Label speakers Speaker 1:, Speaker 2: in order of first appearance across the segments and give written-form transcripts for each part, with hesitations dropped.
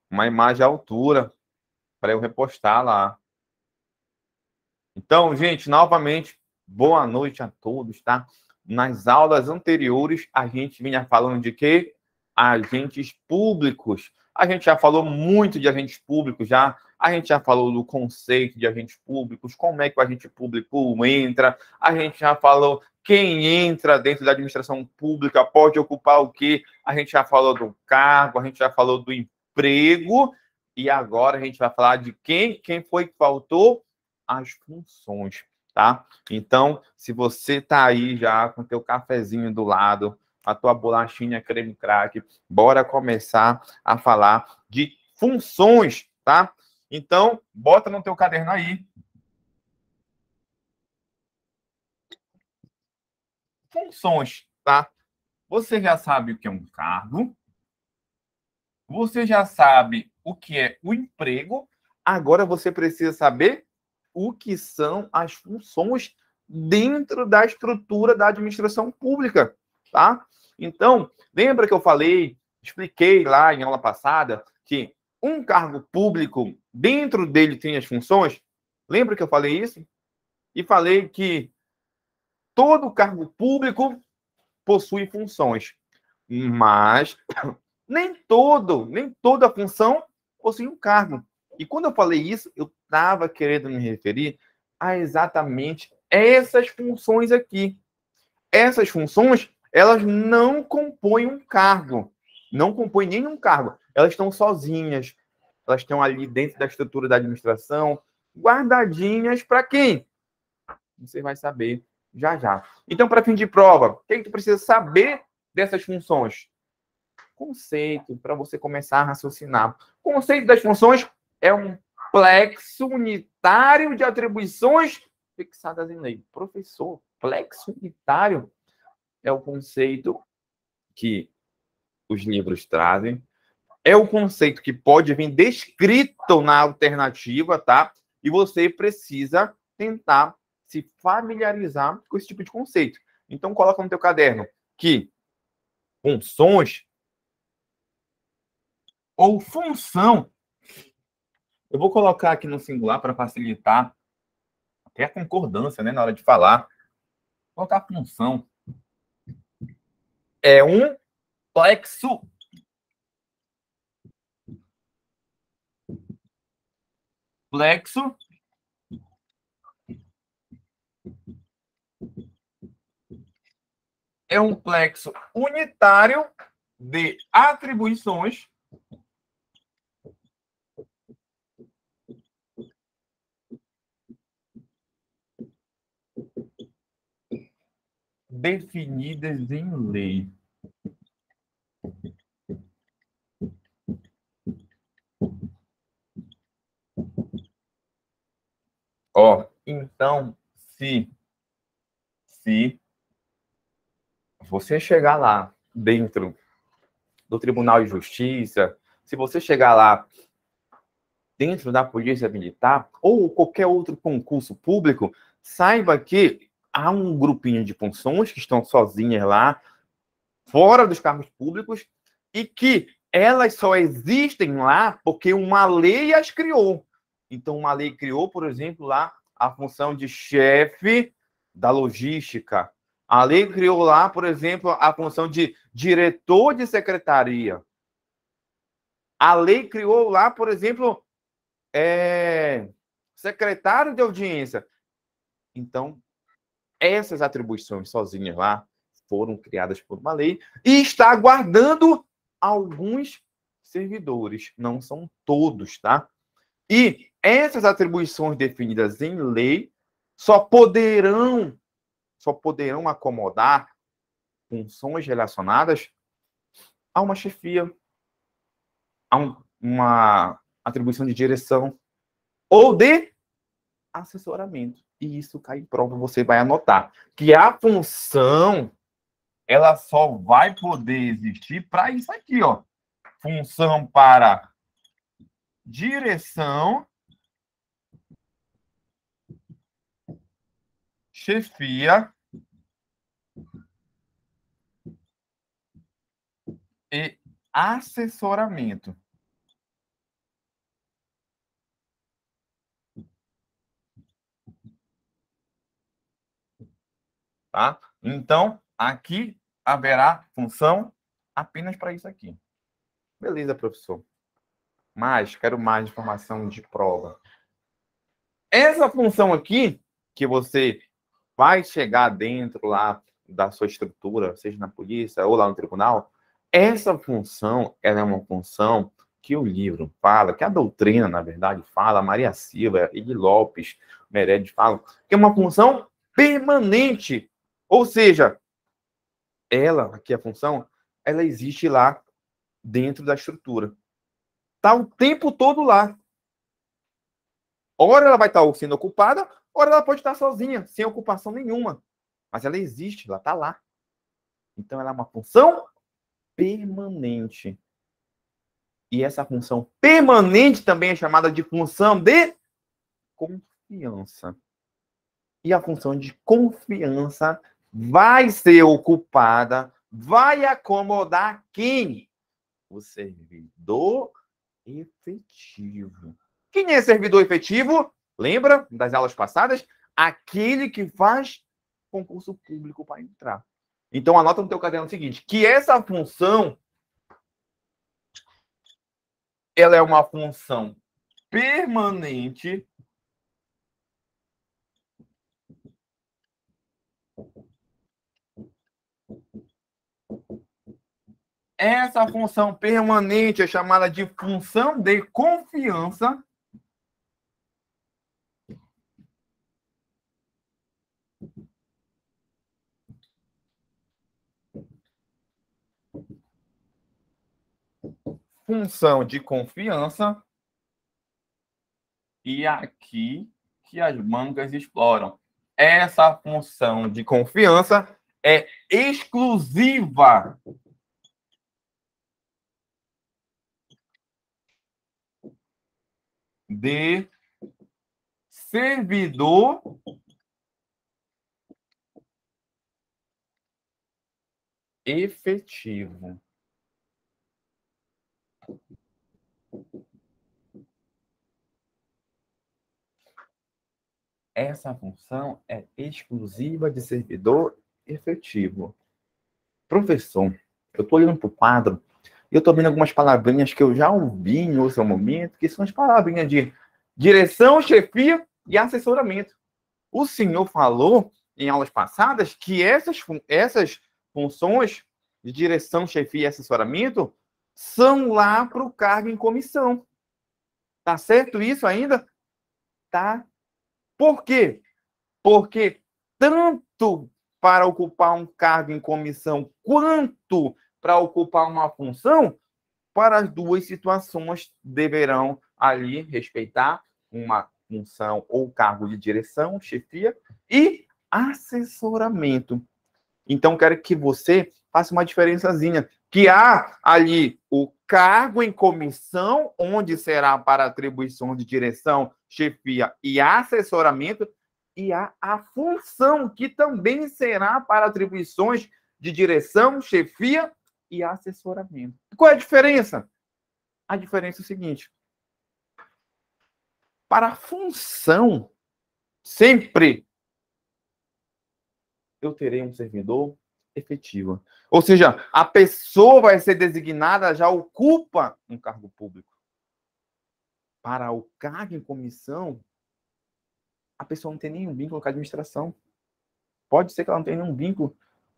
Speaker 1: uma imagem à altura para eu repostar lá. Então, gente, novamente, boa noite a todos, tá? Nas aulas anteriores, a gente vinha falando de quê? Agentes públicos. A gente já falou muito de agentes públicos, já. A gente já falou do conceito de agentes públicos, como é que o agente público entra. A gente já falou quem entra dentro da administração pública pode ocupar o quê. A gente já falou do cargo, a gente já falou do emprego. E agora a gente vai falar de quem foi que faltou? As funções, tá? Então, se você tá aí já com teu cafezinho do lado, a tua bolachinha creme crack, bora começar a falar de funções, tá? Então, bota no teu caderno aí. Funções, tá? Você já sabe o que é um cargo, você já sabe o que é o emprego, agora você precisa saber o que são as funções dentro da estrutura da administração pública, tá? Então, lembra que eu falei, expliquei lá em aula passada, que um cargo público, dentro dele tem as funções? Lembra que eu falei isso? E falei que todo cargo público possui funções, mas nem toda função possui um cargo. E quando eu falei isso, eu estava querendo me referir a exatamente essas funções aqui. Essas funções, elas não compõem um cargo. Não compõem nenhum cargo. Elas estão sozinhas. Elas estão ali dentro da estrutura da administração, guardadinhas para quem? Você vai saber já já. Então, para fim de prova, o que tu precisa saber dessas funções? Conceito, para você começar a raciocinar. O conceito das funções é um plexo unitário de atribuições fixadas em lei. Professor, plexo unitário é o conceito que os livros trazem, é o conceito que pode vir descrito na alternativa, tá? E você precisa tentar se familiarizar com esse tipo de conceito. Então, coloca no teu caderno que funções ou função, eu vou colocar aqui no singular para facilitar até a concordância, né, na hora de falar. Vou colocar função. É um plexo é um plexo unitário de atribuições definidas em lei. Ó, então, se você chegar lá dentro do Tribunal de Justiça, se você chegar lá dentro da Polícia Militar ou qualquer outro concurso público, saiba que há um grupinho de funções que estão sozinhas lá, fora dos cargos públicos, e que elas só existem lá porque uma lei as criou. Então, uma lei criou, por exemplo, lá a função de chefe da logística. A lei criou lá, por exemplo, a função de diretor de secretaria. A lei criou lá, por exemplo, secretário de audiência. Então, essas atribuições sozinhas lá foram criadas por uma lei e está guardando alguns servidores, não são todos, tá? E essas atribuições definidas em lei só poderão acomodar funções relacionadas a uma chefia, a uma atribuição de direção ou de assessoramento. E isso cai em prova, você vai anotar que a função ela só vai poder existir para isso aqui, ó. Função para direção, chefia e assessoramento. tá? Então, aqui haverá função apenas para isso aqui. Beleza, professor. Mas quero mais informação de prova. Essa função aqui, que você vai chegar dentro lá da sua estrutura, seja na polícia ou lá no tribunal, essa função, ela é uma função que o livro fala, que a doutrina, na verdade, fala, Maria Silva, Edi Lopes, Meirelles falam, que é uma função permanente. Ou seja, ela, aqui a função, ela existe lá dentro da estrutura. Está o tempo todo lá. Ora ela vai estar sendo ocupada, ora ela pode estar sozinha, sem ocupação nenhuma. Mas ela existe, ela está lá. Então ela é uma função permanente. E essa função permanente também é chamada de função de confiança. E a função de confiança vai ser ocupada, vai acomodar quem? O servidor efetivo. Quem é servidor efetivo? Lembra das aulas passadas? Aquele que faz concurso público para entrar. Então, anota no teu caderno o seguinte, que essa função, ela é uma função permanente essa função permanente é chamada de função de confiança. Função de confiança. E aqui que as mangas exploram. Essa função de confiança é exclusiva de servidor efetivo. Essa função é exclusiva de servidor efetivo. Professor, eu estou olhando para o quadro e eu estou vendo algumas palavrinhas que eu já ouvi em outro momento, que são as palavrinhas de direção, chefia e assessoramento. O senhor falou em aulas passadas que essas funções de direção, chefia e assessoramento são lá para o cargo em comissão. Tá certo isso ainda? Tá. Por quê? Porque tanto para ocupar um cargo em comissão quanto para ocupar uma função, para as duas situações deverão ali respeitar uma função ou cargo de direção, chefia e assessoramento. Então, quero que você faça uma diferençazinha, que há ali o cargo em comissão, onde será para atribuição de direção, chefia e assessoramento, e há a função, que também será para atribuições de direção, chefia e assessoramento. Qual é a diferença? A diferença é o seguinte. Para a função, sempre eu terei um servidor efetivo. Ou seja, a pessoa vai ser designada, já ocupa um cargo público. Para o cargo em comissão, a pessoa não tem nenhum vínculo com a administração. Pode ser que ela não tenha nenhum vínculo.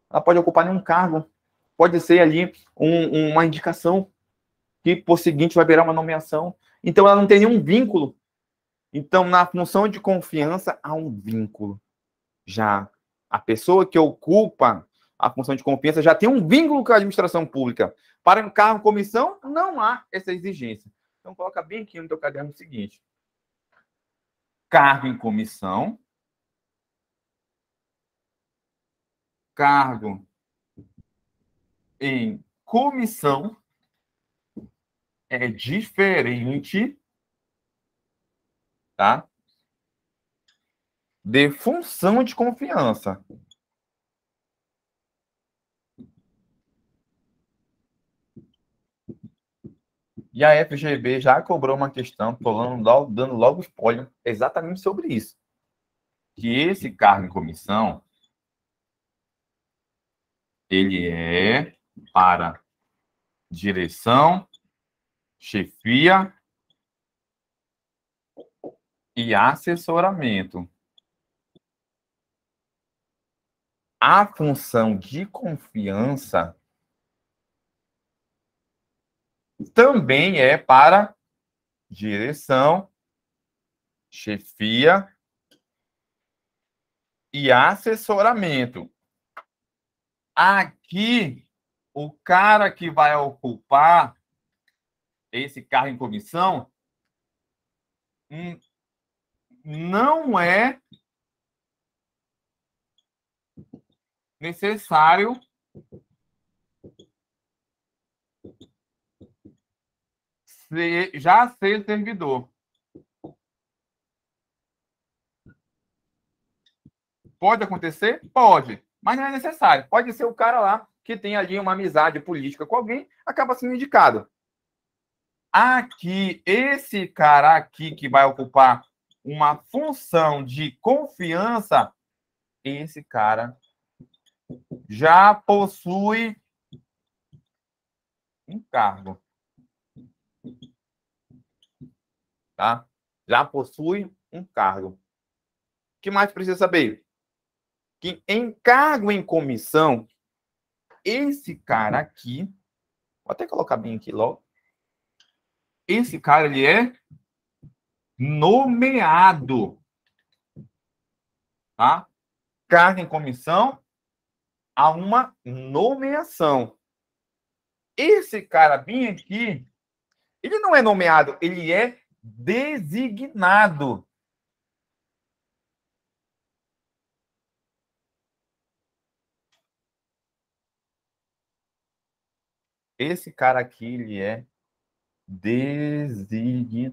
Speaker 1: Ela pode ocupar nenhum cargo. Pode ser ali uma indicação que, por seguinte, vai virar uma nomeação. Então, ela não tem nenhum vínculo. Então, na função de confiança, há um vínculo. Já a pessoa que ocupa a função de confiança já tem um vínculo com a administração pública. Para um cargo em comissão, não há essa exigência. Então, coloca bem aqui no teu caderno o seguinte. Cargo em comissão. Cargo em comissão é diferente, tá? De função de confiança. E a FGV já cobrou uma questão, dando logo spoiler, exatamente sobre isso. Que esse cargo em comissão ele é para direção, chefia e assessoramento. A função de confiança também é para direção, chefia e assessoramento. Aqui, o cara que vai ocupar esse cargo em comissão não é necessário já ser servidor. Pode acontecer? Pode, mas não é necessário. Pode ser o cara lá que tem ali uma amizade política com alguém, acaba sendo indicado. Aqui, esse cara aqui que vai ocupar uma função de confiança, esse cara já possui um cargo. Tá? Já possui um cargo. O que mais precisa saber? Que em cargo em comissão, esse cara aqui, vou até colocar bem aqui logo, esse cara, ele é nomeado. Tá? Cargo em comissão, há uma nomeação. Esse cara bem aqui, ele não é nomeado, ele é designado. Esse cara aqui, ele é designado.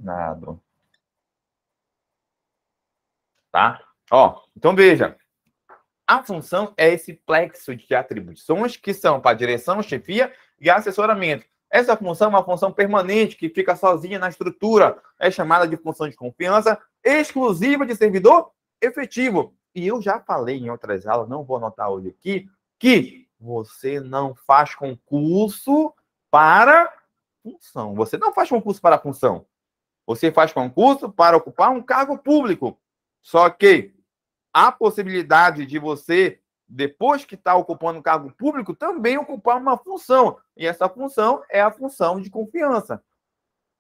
Speaker 1: Tá? Ó, então veja. A função é esse plexo de atribuições que são para direção, chefia e assessoramento. Essa função é uma função permanente que fica sozinha na estrutura. É chamada de função de confiança exclusiva de servidor efetivo. E eu já falei em outras aulas, não vou anotar hoje aqui, que você não faz concurso para função. Você não faz concurso para função. Você faz concurso para ocupar um cargo público. Só que há possibilidade de você, depois que está ocupando um cargo público, também ocupar uma função. E essa função é a função de confiança.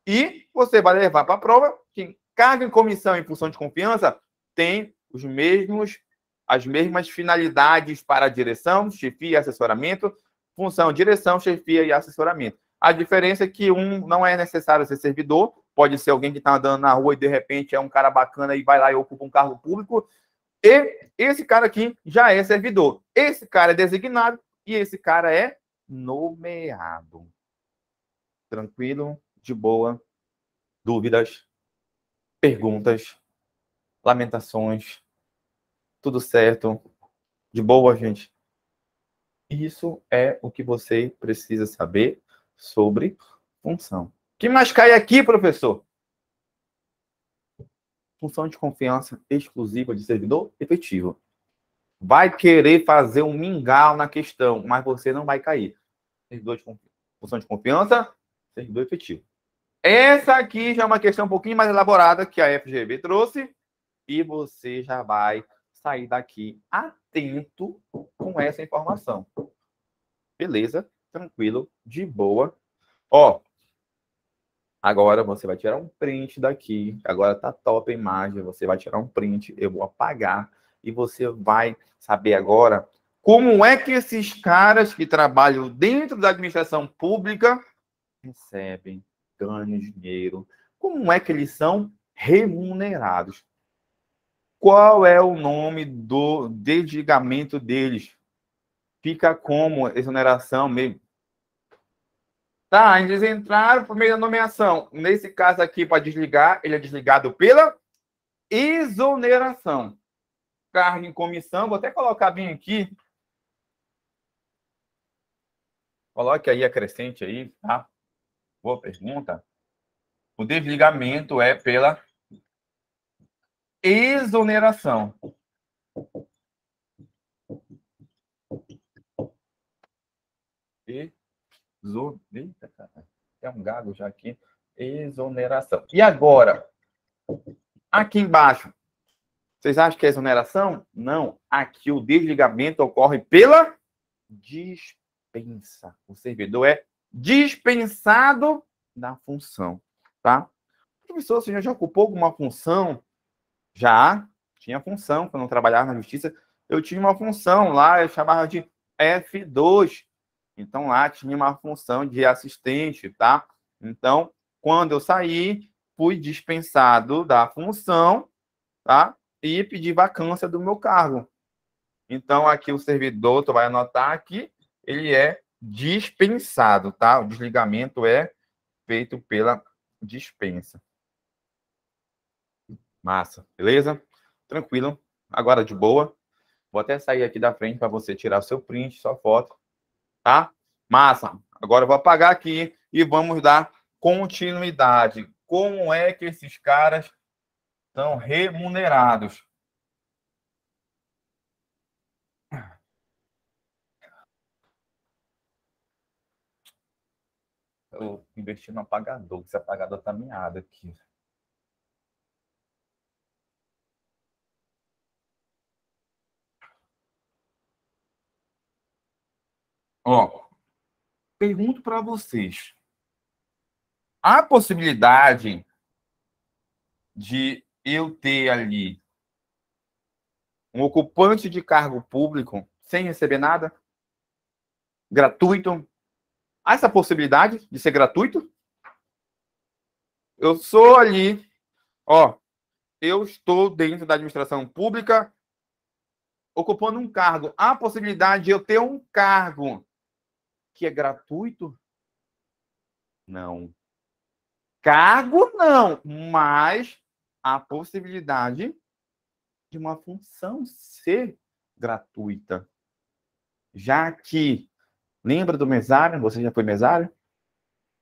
Speaker 1: E você vai levar para a prova que cargo em comissão em função de confiança tem as mesmas finalidades para direção, chefia e assessoramento, função, direção, chefia e assessoramento. A diferença é que um não é necessário ser servidor, pode ser alguém que está andando na rua e de repente é um cara bacana e vai lá e ocupa um cargo público, e esse cara aqui já é servidor. Esse cara é designado e esse cara é nomeado. Tranquilo? De boa? Dúvidas? Perguntas? Lamentações? Tudo certo? De boa, gente? Isso é o que você precisa saber sobre função. O que mais cai aqui, professor? Função de confiança exclusiva de servidor efetivo. Vai querer fazer um mingau na questão, mas você não vai cair. Servidor de função de confiança, servidor efetivo. Essa aqui já é uma questão um pouquinho mais elaborada que a FGV trouxe e você já vai sair daqui atento com essa informação. Beleza? Tranquilo, de boa. Ó, agora você vai tirar um print daqui. Agora tá top a imagem. Você vai tirar um print, eu vou apagar e você vai saber agora como é que esses caras que trabalham dentro da administração pública recebem, ganham dinheiro. Como é que eles são remunerados? Qual é o nome do desligamento deles? Fica como exoneração mesmo. Tá, eles entraram por meio da nomeação. Nesse caso aqui, para desligar, ele é desligado pela exoneração. Cargo em comissão, vou até colocar bem aqui. Coloque aí a crescente aí, tá? Boa pergunta. O desligamento é pela exoneração. Eita, cara. Tem um gago já aqui. Exoneração. E agora, aqui embaixo, vocês acham que é exoneração? Não. Aqui o desligamento ocorre pela dispensa. O servidor é dispensado da função, tá? Professor, você já ocupou alguma função? Já tinha função, quando eu trabalhava na justiça, eu tinha uma função lá, eu chamava de F2. Então, lá tinha uma função de assistente, tá? Então, quando eu saí, fui dispensado da função, tá? E pedi vacância do meu cargo. Então, aqui o servidor, tu vai anotar aqui, ele é dispensado, tá? O desligamento é feito pela dispensa. Massa, beleza? Tranquilo. Agora de boa. Vou até sair aqui da frente para você tirar seu print, sua foto, tá? Massa. Agora eu vou apagar aqui e vamos dar continuidade. Como é que esses caras são remunerados? Eu investi no apagador, esse apagador tá miado aqui. Ó, pergunto para vocês. Há possibilidade de eu ter ali um ocupante de cargo público sem receber nada? Gratuito? Há essa possibilidade de ser gratuito? Eu sou ali, ó, eu estou dentro da administração pública ocupando um cargo. Há possibilidade de eu ter um cargo que é gratuito? Não. Cargo não, mas a possibilidade de uma função ser gratuita. Já que, lembra do mesário? Você já foi mesário?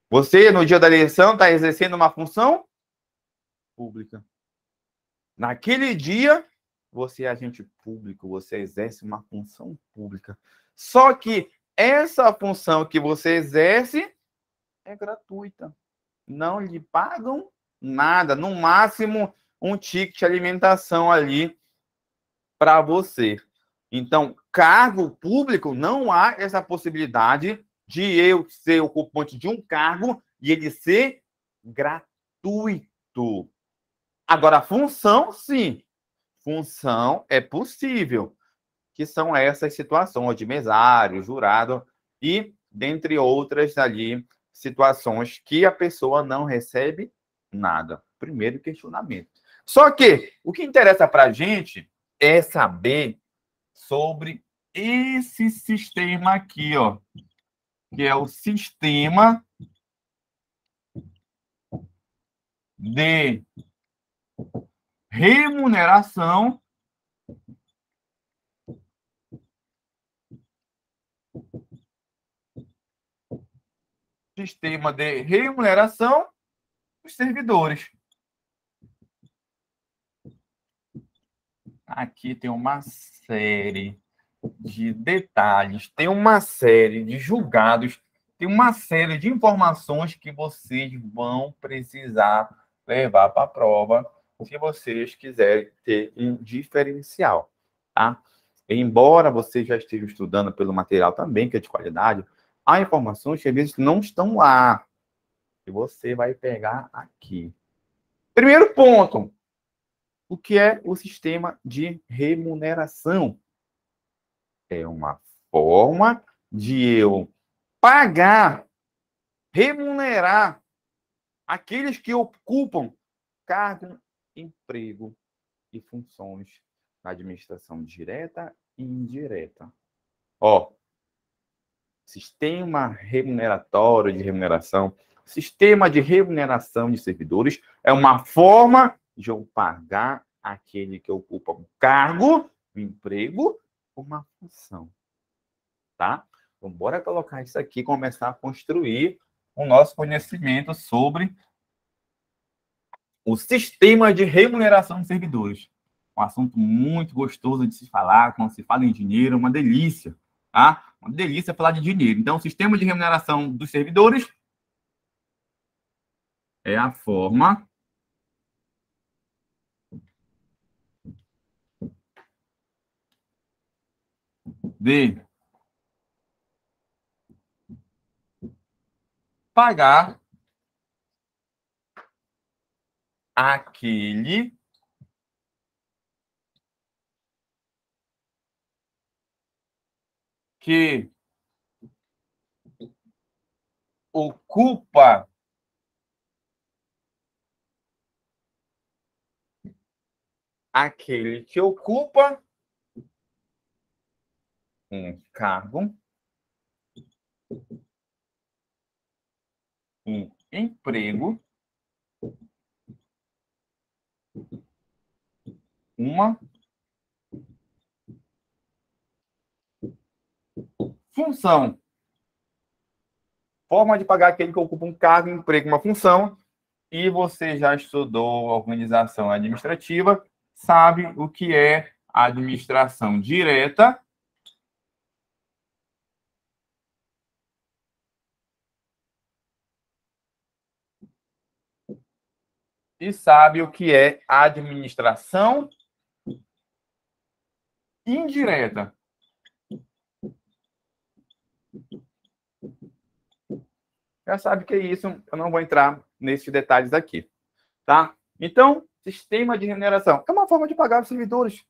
Speaker 1: Você, no dia da eleição, está exercendo uma função pública. Naquele dia, você é agente público, você exerce uma função pública. Só que essa função que você exerce é gratuita. Não lhe pagam nada. No máximo, um ticket de alimentação ali para você. Então, cargo público, não há essa possibilidade de eu ser ocupante de um cargo e ele ser gratuito. Agora, função, sim. Função é possível, que são essas situações de mesário, jurado e, dentre outras ali, situações que a pessoa não recebe nada. Primeiro questionamento. Só que o que interessa para a gente é saber sobre esse sistema aqui, ó, que é o sistema de remuneração dos servidores. Aqui tem uma série de detalhes, tem uma série de julgados, tem uma série de informações que vocês vão precisar levar para a prova se vocês quiserem ter um diferencial, tá? Embora você já esteja estudando pelo material também, que é de qualidade, há informações que às vezes não estão lá, que você vai pegar aqui. Primeiro ponto, o que é o sistema de remuneração? É uma forma de eu pagar, remunerar aqueles que ocupam cargo, emprego e funções na administração direta e indireta. Ó, sistema remuneratório de remuneração, sistema de remuneração de servidores é uma forma de eu pagar aquele que ocupa um cargo, um emprego, uma função. Tá? Então, bora colocar isso aqui e começar a construir o nosso conhecimento sobre o sistema de remuneração de servidores. Um assunto muito gostoso de se falar, quando se fala em dinheiro, é uma delícia, tá? Uma delícia falar de dinheiro. Então, o sistema de remuneração dos servidores é a forma de pagar aquele que ocupa um cargo, um emprego, uma função. Forma de pagar aquele que ocupa um cargo, um emprego, uma função. E você já estudou organização administrativa, sabe o que é administração direta e sabe o que é administração indireta. Já sabe o que é isso, eu não vou entrar nesses detalhes aqui, tá? Então, sistema de remuneração é uma forma de pagar os servidores,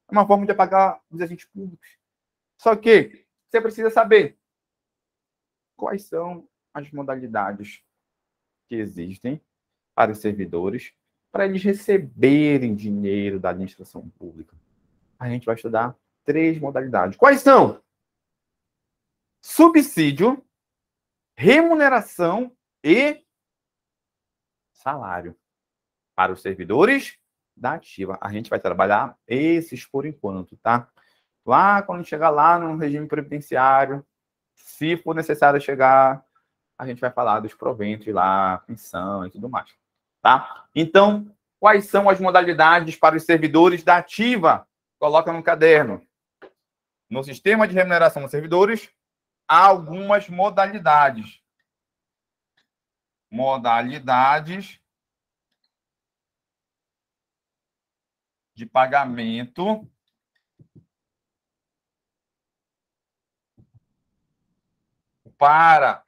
Speaker 1: é uma forma de pagar os agentes públicos. Só que você precisa saber quais são as modalidades que existem para os servidores, para eles receberem dinheiro da administração pública. A gente vai estudar 3 modalidades. Quais são? Subsídio, remuneração e salário. Para os servidores da ativa. A gente vai trabalhar esses por enquanto, tá? Lá, quando chegar lá no regime previdenciário, se for necessário chegar, a gente vai falar dos proventos lá, pensão e tudo mais, tá? Então, quais são as modalidades para os servidores da ativa? Coloca no caderno. No sistema de remuneração dos servidores, há algumas modalidades. Modalidades de pagamento para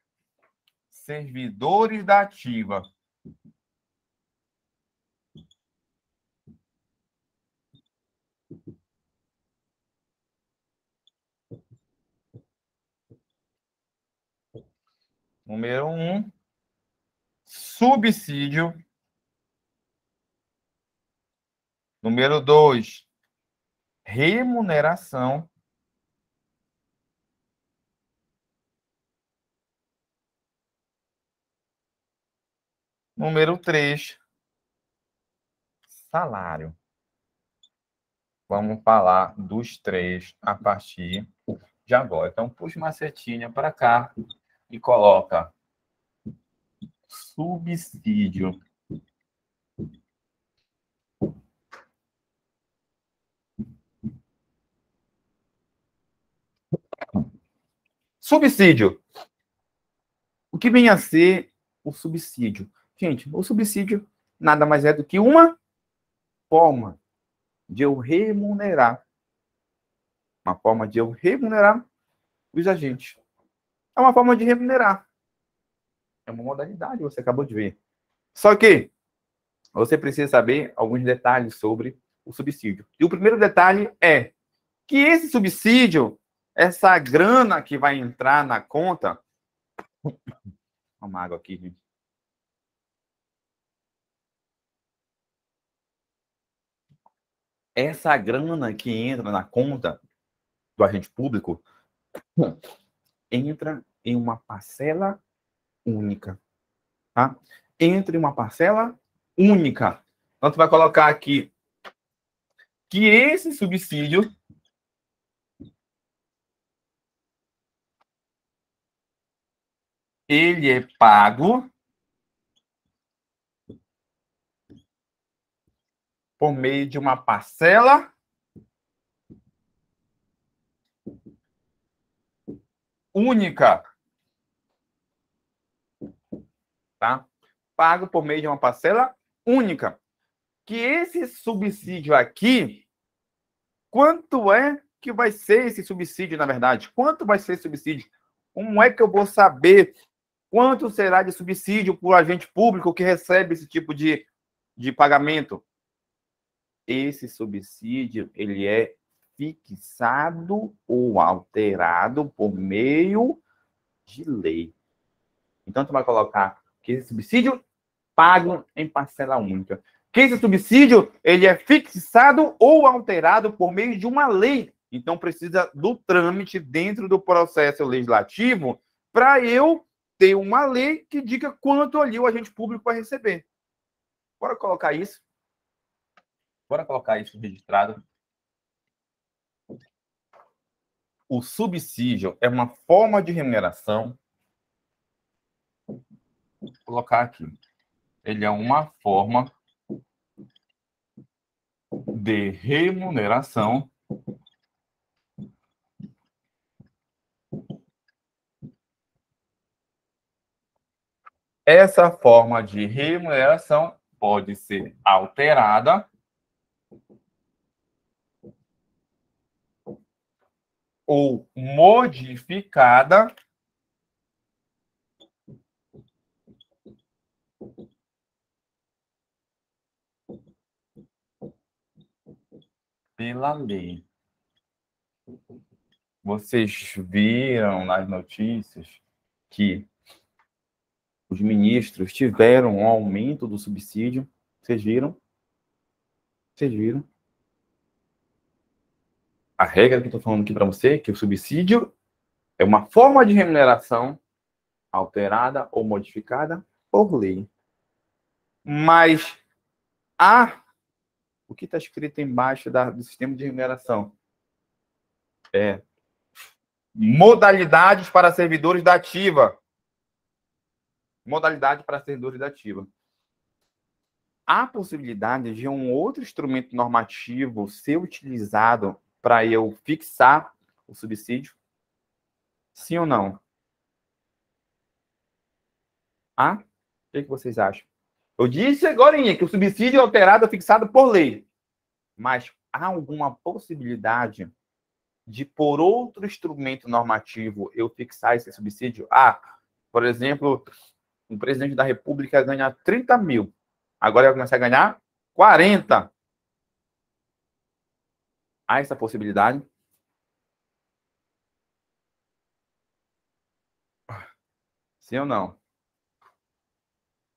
Speaker 1: servidores da ativa. Número 1, subsídio. Número 2, remuneração. Número 3, salário. Vamos falar dos 3 a partir de agora. Então, puxa uma setinha para cá e coloca subsídio. Subsídio. O que vem a ser o subsídio? Gente, o subsídio nada mais é do que uma forma de eu remunerar. Uma forma de eu remunerar os agentes. É uma forma de remunerar. É uma modalidade, você acabou de ver. Só que você precisa saber alguns detalhes sobre o subsídio. E o primeiro detalhe é que esse subsídio, essa grana que vai entrar na conta... Uma água aqui, gente. Essa grana que entra na conta do agente público entra em uma parcela única. Tá? Entra em uma parcela única. Então, tu vai colocar aqui que esse subsídio ele é pago por meio de uma parcela única. Tá? Pago por meio de uma parcela única. Que esse subsídio aqui, quanto é que vai ser esse subsídio, na verdade? Quanto vai ser esse subsídio? Como é que eu vou saber quanto será de subsídio por agente público que recebe esse tipo de pagamento? Esse subsídio, ele é fixado ou alterado por meio de lei. Então, tu vai colocar que esse subsídio pago em parcela única. Que esse subsídio, ele é fixado ou alterado por meio de uma lei. Então, precisa do trâmite dentro do processo legislativo para eu ter uma lei que diga quanto ali o agente público vai receber. Bora colocar isso. Bora colocar isso registrado. O subsídio é uma forma de remuneração. Vou colocar aqui. Ele é uma forma de remuneração essa forma de remuneração pode ser alterada ou modificada pela lei. Vocês viram nas notícias que os ministros tiveram um aumento do subsídio? Vocês viram? Vocês viram? A regra que eu estou falando aqui para você é que o subsídio é uma forma de remuneração alterada ou modificada por lei. Mas o que está escrito embaixo do sistema de remuneração? É modalidades para servidores da ativa. Modalidade para servidores da ativa. Há possibilidade de um outro instrumento normativo ser utilizado para eu fixar o subsídio? Sim ou não? O que vocês acham? Eu disse agora que o subsídio é alterado ou fixado por lei. Mas há alguma possibilidade de, por outro instrumento normativo, eu fixar esse subsídio? Por exemplo, o presidente da República ganha 30 mil. Agora ele vai começar a ganhar 40. Há essa possibilidade? Sim ou não?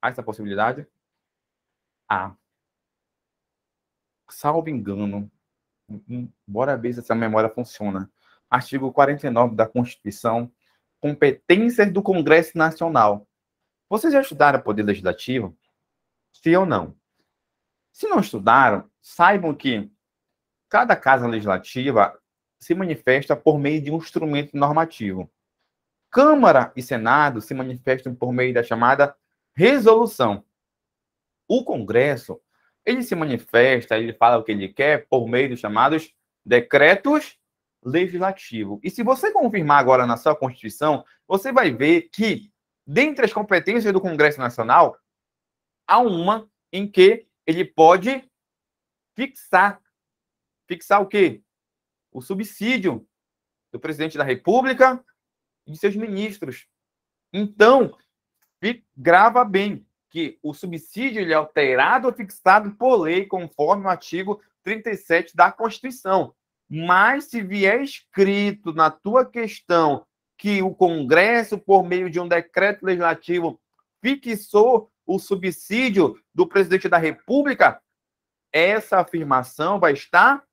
Speaker 1: Há essa possibilidade? Salvo engano, bora ver se essa memória funciona. Artigo 49 da Constituição, competências do Congresso Nacional. Vocês já estudaram Poder Legislativo? Sim ou não? Se não estudaram, saibam que cada casa legislativa se manifesta por meio de um instrumento normativo. Câmara e Senado se manifestam por meio da chamada resolução. O Congresso, ele se manifesta, ele fala o que ele quer por meio dos chamados decretos legislativos. E se você confirmar agora na sua Constituição, você vai ver que, dentre as competências do Congresso Nacional, há uma em que ele pode fixar. Fixar o quê? O subsídio do presidente da República e de seus ministros. Então, grava bem que o subsídio ele é alterado ou fixado por lei, conforme o artigo 37 da Constituição. Mas se vier escrito na tua questão que o Congresso, por meio de um decreto legislativo, fixou o subsídio do presidente da República, essa afirmação vai estar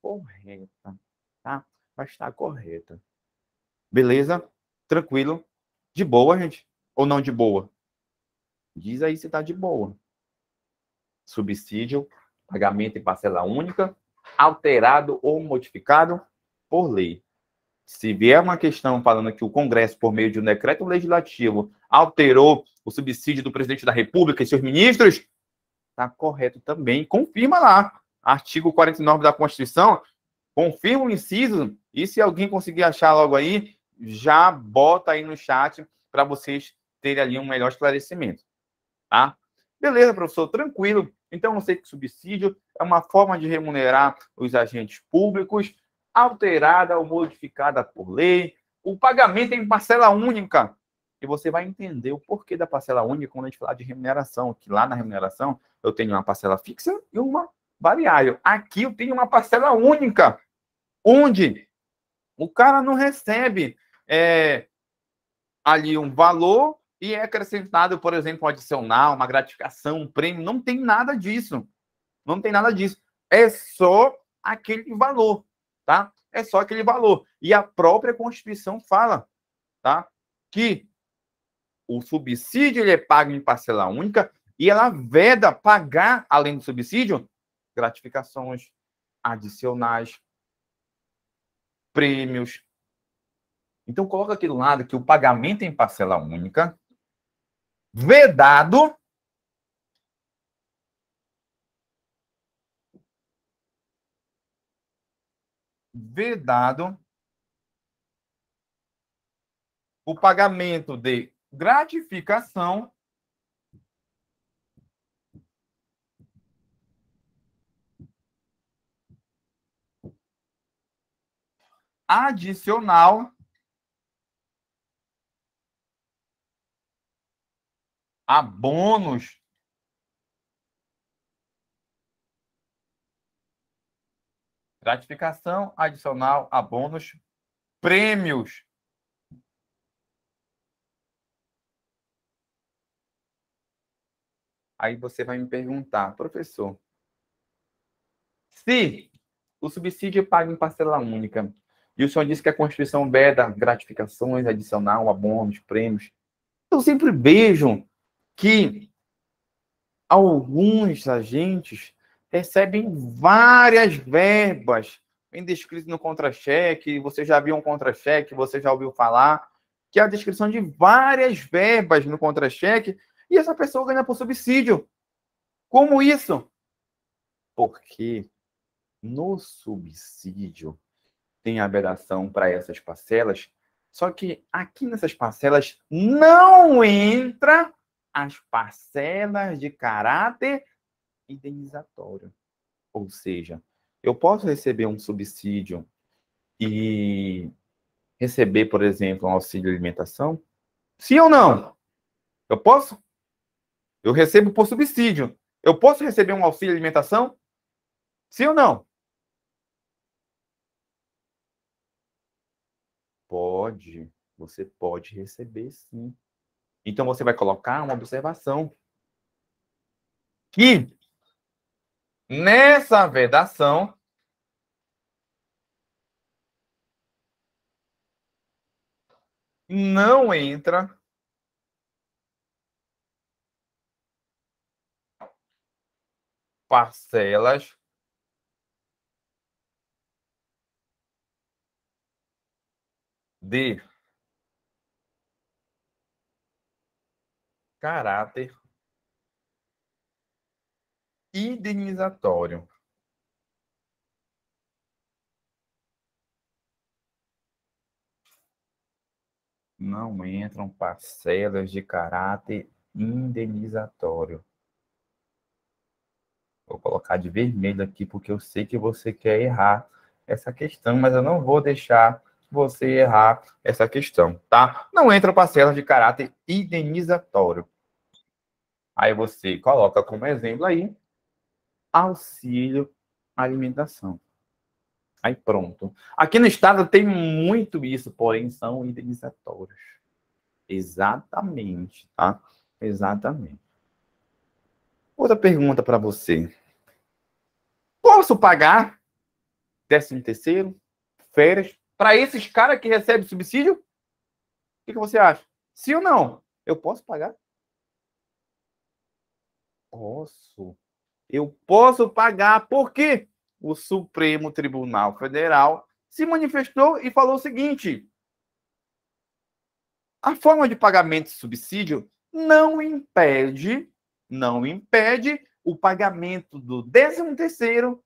Speaker 1: correta, tá? Vai estar correta. Beleza? Tranquilo? De boa, gente? Ou não de boa? Diz aí se tá de boa. Subsídio, pagamento em parcela única, alterado ou modificado por lei. Se vier uma questão falando que o Congresso, por meio de um decreto legislativo, alterou o subsídio do presidente da República e seus ministros, tá correto também. Confirma lá. Artigo 49 da Constituição, confirma o inciso, e se alguém conseguir achar logo aí, já bota aí no chat para vocês terem ali um melhor esclarecimento, tá? Beleza, professor, tranquilo. Então, eu sei que subsídio é uma forma de remunerar os agentes públicos, alterada ou modificada por lei. O pagamento é em parcela única. E você vai entender o porquê da parcela única quando a gente falar de remuneração. Que lá na remuneração eu tenho uma parcela fixa e uma variável. Aqui eu tenho uma parcela única, onde o cara não recebe ali um valor e é acrescentado, por exemplo, um adicional, uma gratificação, um prêmio. Não tem nada disso. Não tem nada disso. É só aquele valor, tá? É só aquele valor. E a própria Constituição fala, tá? Que o subsídio ele é pago em parcela única e ela veda pagar, além do subsídio, gratificações adicionais, prêmios. Então, coloca aqui do lado que o pagamento em parcela única, vedado o pagamento de gratificação adicional a bônus gratificação adicional a bônus, prêmios. Aí você vai me perguntar, professor, se o subsídio é pago em parcela única e o senhor disse que a Constituição veda gratificações adicional a bônus, prêmios, eu sempre vejo que alguns agentes recebem várias verbas, bem descrito no contra-cheque, você já viu um contra-cheque, você já ouviu falar, que é a descrição de várias verbas no contra-cheque, e essa pessoa ganha por subsídio. Como isso? Porque no subsídio tem a vedação para essas parcelas, só que aqui nessas parcelas não entra as parcelas de caráter indenizatório. Ou seja, eu posso receber um subsídio e receber, por exemplo, um auxílio alimentação? Sim ou não? Eu posso? Eu recebo por subsídio. Eu posso receber um auxílio alimentação? Sim ou não? Pode. Você pode receber, sim. Então, você vai colocar uma observação. Que nessa vedação não entra parcelas de caráter indenizatório. Não entram parcelas de caráter indenizatório. Vou colocar de vermelho aqui, porque eu sei que você quer errar essa questão, mas eu não vou deixar você errar essa questão, tá? Não entram parcelas de caráter indenizatório. Aí você coloca como exemplo aí, auxílio alimentação. Aí pronto. Aqui no estado tem muito isso, porém são indenizatórios. Exatamente, tá? Exatamente. Outra pergunta para você. Posso pagar 13º, férias, para esses caras que recebem subsídio? O que você acha? Sim ou não? Eu posso pagar? Posso. Eu posso pagar. Por quê? O Supremo Tribunal Federal se manifestou e falou o seguinte: a forma de pagamento de subsídio não impede o pagamento do 13º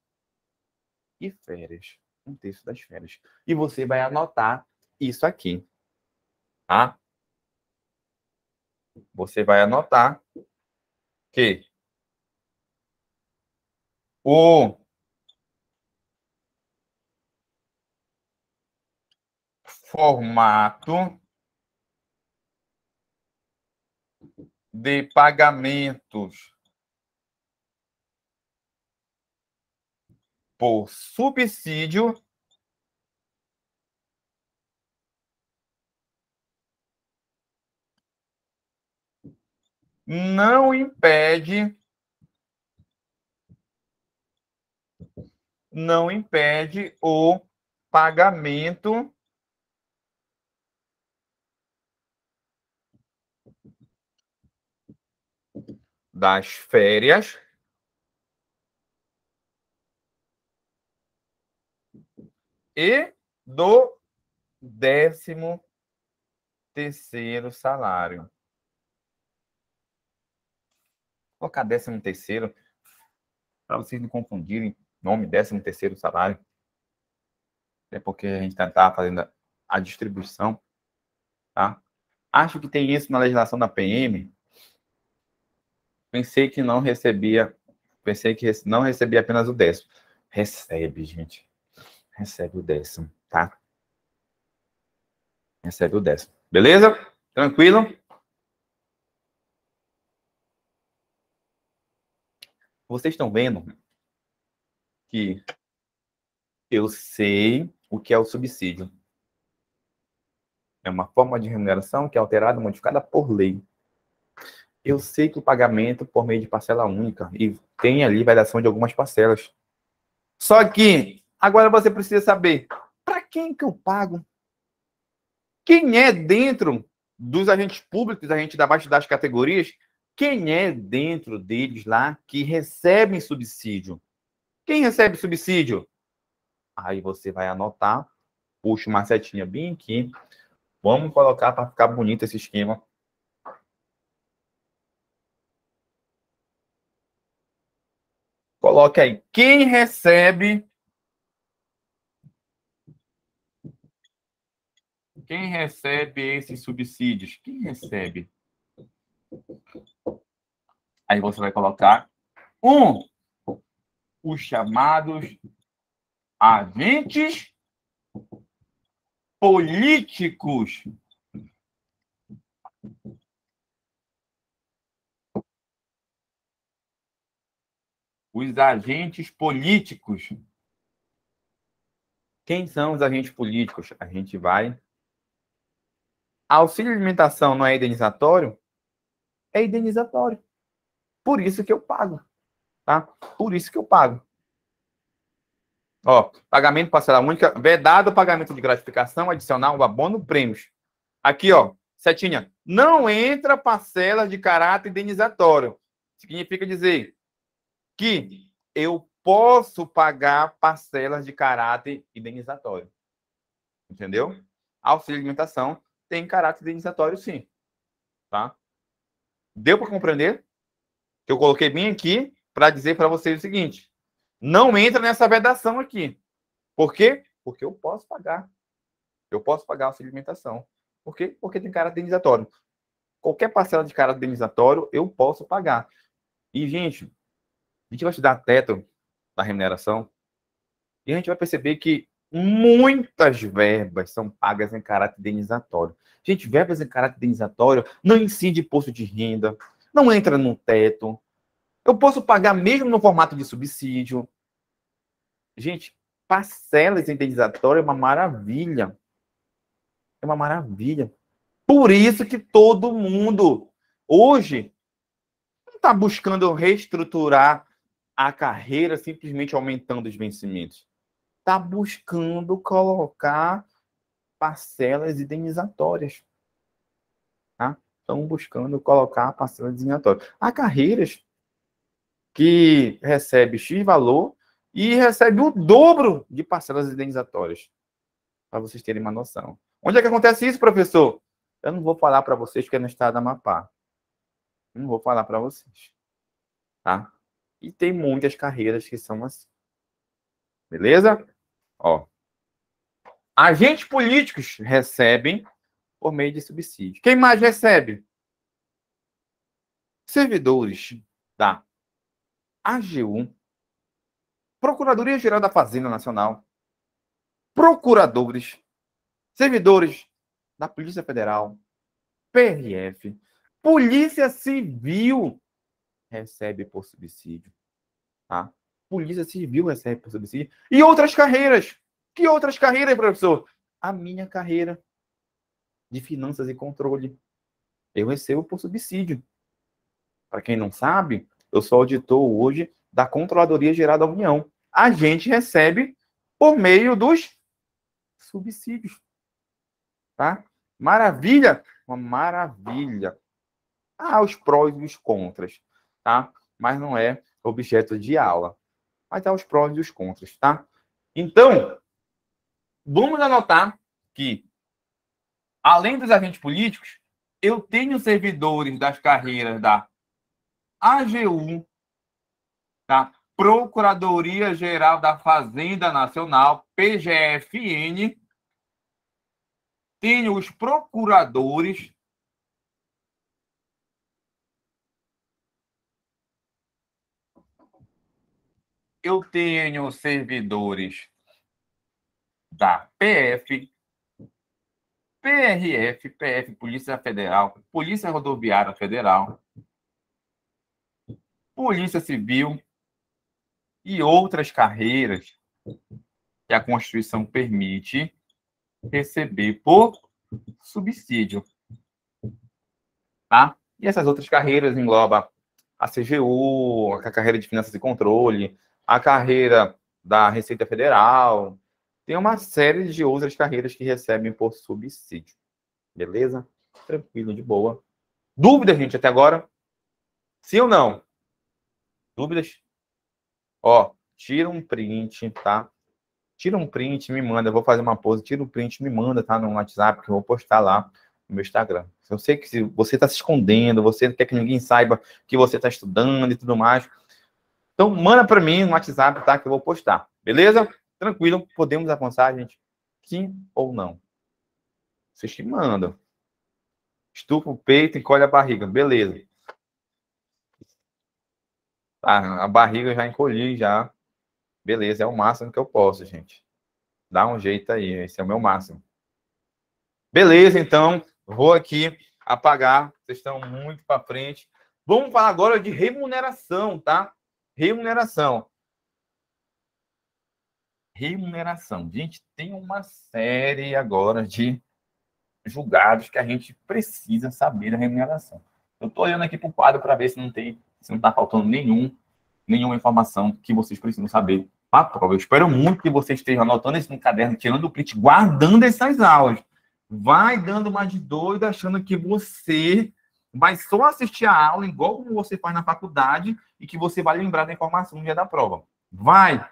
Speaker 1: e férias, um terço das férias. E você vai anotar isso aqui. tá? Você vai anotar que o formato de pagamentos por subsídio não impede o pagamento das férias e do 13º salário. Vou colocar 13º, para vocês não confundirem nome 13º salário. É porque a gente está fazendo a distribuição, tá? Acho que tem isso na legislação da PM. Pensei que não recebia apenas o 10º. Recebe, gente. Recebe o 10º, tá? Recebe o 10º. Beleza? Tranquilo? Vocês estão vendo que eu sei o que é o subsídio. É uma forma de remuneração que é alterada, modificada por lei. Eu sei que o pagamento por meio de parcela única e tem ali variação de algumas parcelas. Só que agora você precisa saber para quem que eu pago? Quem é dentro dos agentes públicos, agentes abaixo das categorias, quem é dentro deles lá que recebem subsídio? Quem recebe subsídio? Aí você vai anotar, puxa uma setinha bem aqui. Vamos colocar para ficar bonito esse esquema. Coloque aí. Quem recebe esses subsídios? Quem recebe? Aí você vai colocar os chamados agentes políticos. Os agentes políticos. Quem são os agentes políticos? A gente vai. Auxílio alimentação não é indenizatório? É indenizatório. Por isso que eu pago. Tá? Por isso que eu pago. Ó, pagamento parcela única, vedado o pagamento de gratificação adicional, abono, prêmios. Aqui, ó, setinha. Não entra parcela de caráter indenizatório. Significa dizer que eu posso pagar parcelas de caráter indenizatório. Entendeu? Auxílio alimentação tem caráter indenizatório, sim. Tá? Deu para compreender? Que eu coloquei bem aqui para dizer para vocês o seguinte: não entra nessa vedação aqui. Por quê? Porque eu posso pagar. Eu posso pagar auxílio alimentação. Por quê? Porque tem caráter indenizatório. Qualquer parcela de caráter indenizatório, eu posso pagar. E, gente, a gente vai estudar teto da remuneração e a gente vai perceber que muitas verbas são pagas em caráter indenizatório. Gente, verbas em caráter indenizatório não incide imposto de renda, não entra no teto. Eu posso pagar mesmo no formato de subsídio. Gente, parcelas indenizatórias é uma maravilha. É uma maravilha. Por isso que todo mundo hoje não está buscando reestruturar a carreira simplesmente aumentando os vencimentos. Está buscando colocar parcelas indenizatórias. Tá? Estão buscando colocar parcelas indenizatórias. Há carreiras que recebem X valor e recebe o dobro de parcelas indenizatórias. Para vocês terem uma noção. Onde é que acontece isso, professor? Eu não vou falar para vocês que é no estado do Amapá. Não vou falar para vocês. Tá? E tem muitas carreiras que são assim. Beleza? Ó. Agentes políticos recebem por meio de subsídio. Quem mais recebe? Servidores da AGU, Procuradoria-Geral da Fazenda Nacional, procuradores, servidores da Polícia Federal, PRF, Polícia Civil recebe por subsídio, tá? Polícia Civil recebe por subsídio. E outras carreiras. Que outras carreiras, professor? A minha carreira de finanças e controle. Eu recebo por subsídio. Para quem não sabe, eu sou auditor hoje da Controladoria Geral da União. A gente recebe por meio dos subsídios. Tá? Maravilha? Uma maravilha. Ah, os prós e os contras, tá? Mas não é objeto de aula. Mas há os prós e os contras, tá? Então, vamos anotar que, além dos agentes políticos, eu tenho servidores das carreiras da AGU, da Procuradoria-Geral da Fazenda Nacional, PGFN, tenho os procuradores eu tenho servidores da PF, PRF, PF, Polícia Federal, Polícia Rodoviária Federal, Polícia Civil e outras carreiras que a Constituição permite receber por subsídio. Tá? E essas outras carreiras englobam a CGU, a carreira de Finanças e Controle, a carreira da Receita Federal. Tem uma série de outras carreiras que recebem por subsídio. Beleza? Tranquilo, de boa. Dúvidas, gente, até agora? Sim ou não? Dúvidas? Ó, tira um print, tá? Tira um print, me manda. Eu vou fazer uma pose. Tira um print, me manda, tá? No WhatsApp, que eu vou postar lá no meu Instagram. Eu sei que se você está se escondendo, você quer que ninguém saiba que você está estudando e tudo mais. Então, manda para mim no WhatsApp, tá? Que eu vou postar. Beleza? Tranquilo. Podemos avançar, gente? Sim ou não? Vocês que mandam. Estufa o peito, encolhe a barriga. Beleza. Tá, a barriga já encolhi, já. Beleza, é o máximo que eu posso, gente. Dá um jeito aí, esse é o meu máximo. Beleza, então, vou aqui apagar. Vocês estão muito para frente. Vamos falar agora de remuneração, tá? Remuneração. Remuneração. Gente, tem uma série agora de julgados que a gente precisa saber da remuneração. Eu estou olhando aqui para o quadro para ver se não está faltando nenhuma informação que vocês precisam saber para a prova. Eu espero muito que vocês estejam anotando isso no caderno, tirando o print, guardando essas aulas. Vai dando mais de doido, achando que você vai só assistir a aula, igual como você faz na faculdade, e que você vai lembrar da informação no dia da prova. Vai!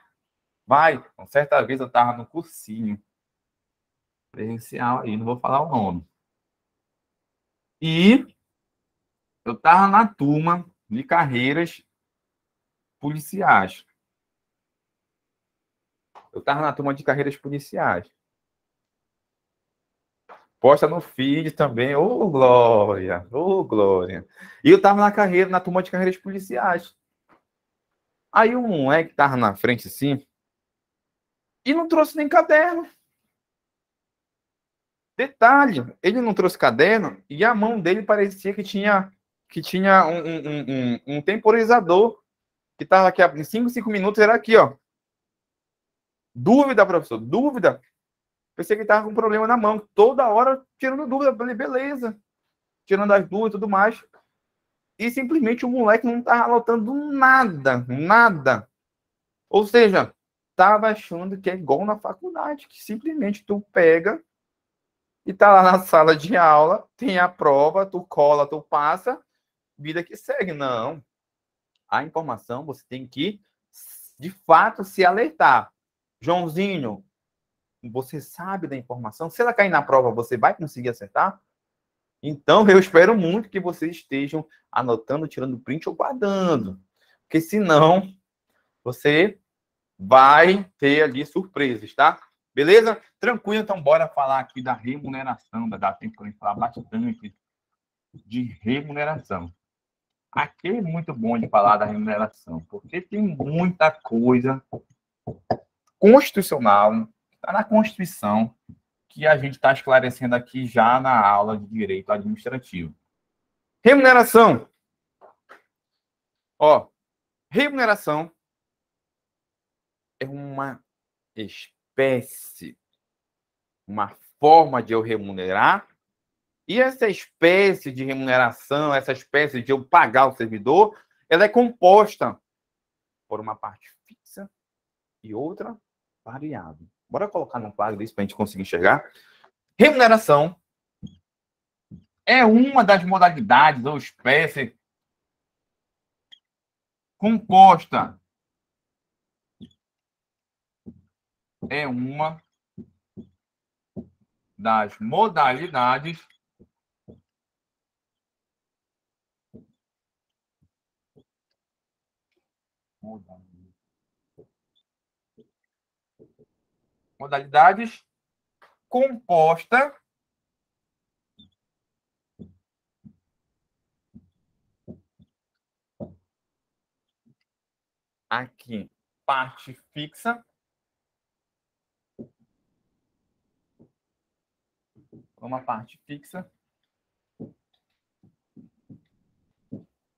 Speaker 1: Uma certa vez eu estava no cursinho presencial aí, não vou falar o nome. E eu estava na turma de carreiras policiais. Posta no feed também. Ô, Glória! Ô, Glória! E eu estava na turma de carreiras policiais. Aí um moleque estava na frente assim e não trouxe nem caderno. Detalhe, ele não trouxe caderno e a mão dele parecia que tinha um temporizador que estava aqui em 5 minutos, era aqui, ó. Dúvida, professor, dúvida. Pensei que estava com problema na mão. Toda hora tirando dúvida. Falei, beleza. Tirando as dúvidas e tudo mais. E simplesmente o moleque não estava anotando nada. Ou seja, estava achando que é igual na faculdade, que simplesmente tu pega e tá lá na sala de aula, tem a prova, tu cola, tu passa, vida que segue. Não. A informação você tem que, de fato, se alertar. Joãozinho, você sabe da informação? Se ela cair na prova, você vai conseguir acertar? Então, eu espero muito que vocês estejam anotando, tirando print ou guardando. Porque senão, você vai ter ali surpresas, tá? Beleza? Tranquilo, então bora falar aqui da remuneração, dá tempo para falar bastante de remuneração. Aqui é muito bom de falar da remuneração, porque tem muita coisa constitucional, está na Constituição, que a gente está esclarecendo aqui já na aula de direito administrativo. Remuneração. Ó, remuneração é uma espécie, uma forma de eu remunerar, e essa espécie de remuneração, essa espécie de eu pagar o servidor, ela é composta por uma parte fixa e outra variável. Bora colocar no quadro isso para a gente conseguir enxergar. Remuneração é uma das modalidades ou espécie composta. É uma das modalidades composta aqui, parte fixa, uma parte fixa,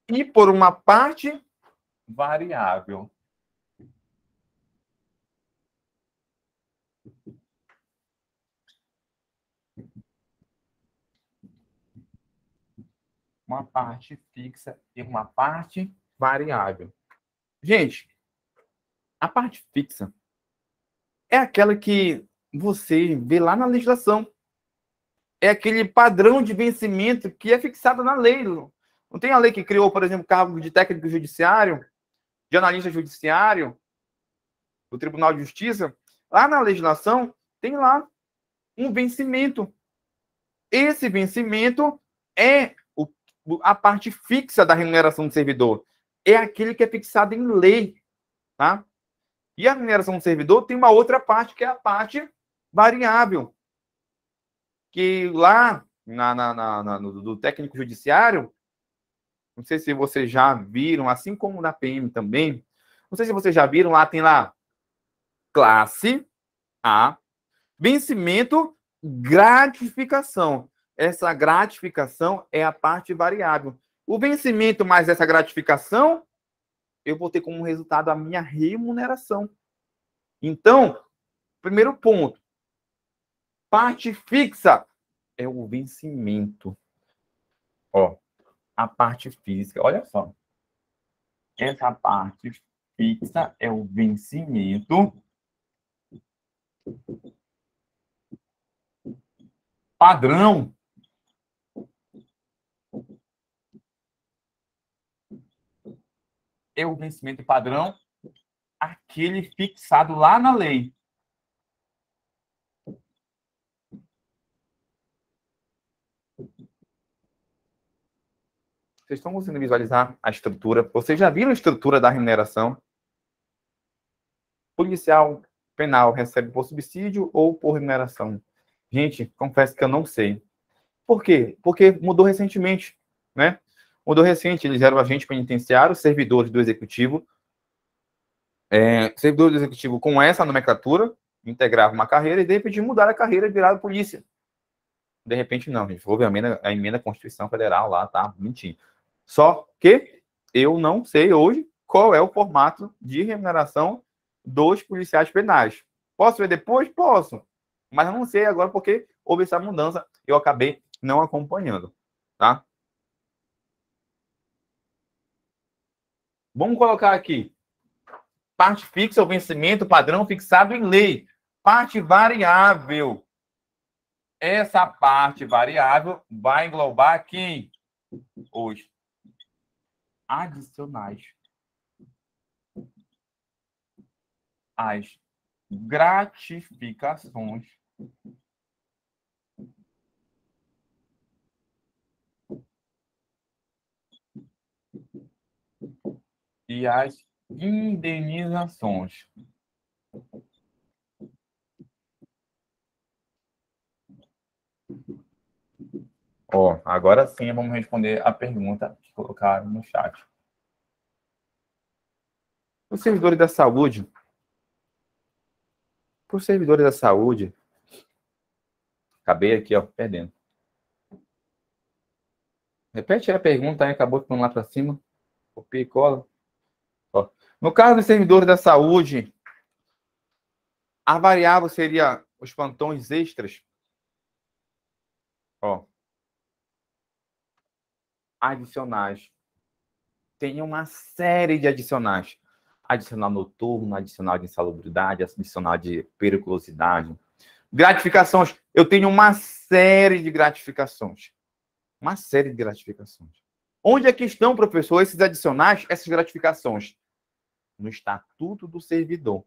Speaker 1: e por uma parte variável. Uma parte fixa e uma parte variável. Gente, a parte fixa é aquela que você vê lá na legislação. É aquele padrão de vencimento que é fixado na lei. Não tem a lei que criou, por exemplo, cargo de técnico judiciário, de analista judiciário, do Tribunal de Justiça? Lá na legislação tem lá um vencimento. Esse vencimento é a parte fixa da remuneração do servidor. É aquele que é fixado em lei, tá? E a remuneração do servidor tem uma outra parte, que é a parte variável. Que lá do técnico judiciário, não sei se vocês já viram, assim como na PM também, não sei se vocês já viram, lá tem lá classe A, vencimento, gratificação. Essa gratificação é a parte variável. O vencimento mais essa gratificação, eu vou ter como resultado a minha remuneração. Então, primeiro ponto, parte fixa é o vencimento. Ó, a parte física, olha só. Essa parte fixa é o vencimento. Padrão é o vencimento padrão, aquele fixado lá na lei. Vocês estão conseguindo visualizar a estrutura? Vocês já viram a estrutura da remuneração? Policial penal recebe por subsídio ou por remuneração? Gente, confesso que eu não sei. Por quê? Porque mudou recentemente, né? Mudou recente, eles eram agentes penitenciários, servidores do executivo. Servidores do executivo com essa nomenclatura, integravam uma carreira e de repente mudaram a carreira e viraram polícia. De repente, não, gente. Houve a emenda à Constituição Federal lá, tá? Mentindo. Só que eu não sei hoje qual é o formato de remuneração dos policiais penais. Posso ver depois? Posso. Mas eu não sei agora porque houve essa mudança. Eu acabei não acompanhando, tá? Vamos colocar aqui. Parte fixa, o vencimento padrão fixado em lei. Parte variável. Essa parte variável vai englobar quem? Os adicionais. As gratificações e as indenizações. Ó, agora sim vamos responder a pergunta que colocaram no chat. Os servidores da saúde. Para os servidores da saúde. Acabei aqui, ó, perdendo. Repete aí a pergunta, aí acabou ficando lá para cima. Copia e cola. Ó. No caso dos servidores da saúde, a variável seria os plantões extras. Ó. Adicionais. Tem uma série de adicionais. Adicional noturno, adicional de insalubridade, adicional de periculosidade. Gratificações. Eu tenho uma série de gratificações. Uma série de gratificações. Onde é que estão, professor, esses adicionais, essas gratificações? No estatuto do servidor.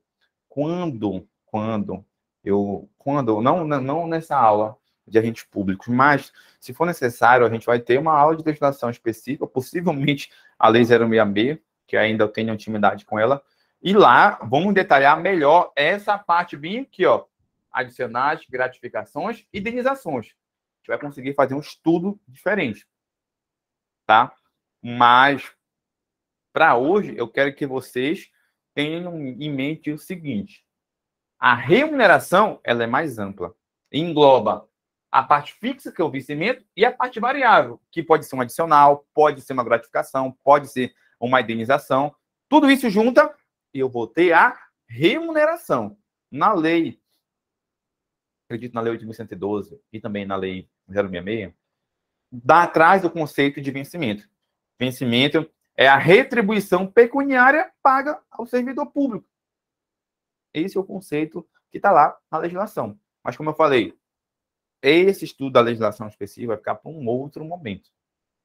Speaker 1: Não nessa aula de agentes públicos, mas se for necessário, a gente vai ter uma aula de legislação específica, possivelmente a Lei 066, que ainda eu tenho intimidade com ela, e lá vamos detalhar melhor essa parte bem aqui, ó, adicionais, gratificações, indenizações. A gente vai conseguir fazer um estudo diferente, tá? Mas para hoje eu quero que vocês tenham em mente o seguinte: a remuneração ela é mais ampla, engloba a parte fixa, que é o vencimento, e a parte variável, que pode ser um adicional, pode ser uma gratificação, pode ser uma indenização. Tudo isso junta e eu vou ter a remuneração. Na lei, acredito na lei 8.112 e também na lei 066, dá atrás do conceito de vencimento. Vencimento é a retribuição pecuniária paga ao servidor público. Esse é o conceito que está lá na legislação. Mas, como eu falei, esse estudo da legislação específica vai ficar para um outro momento.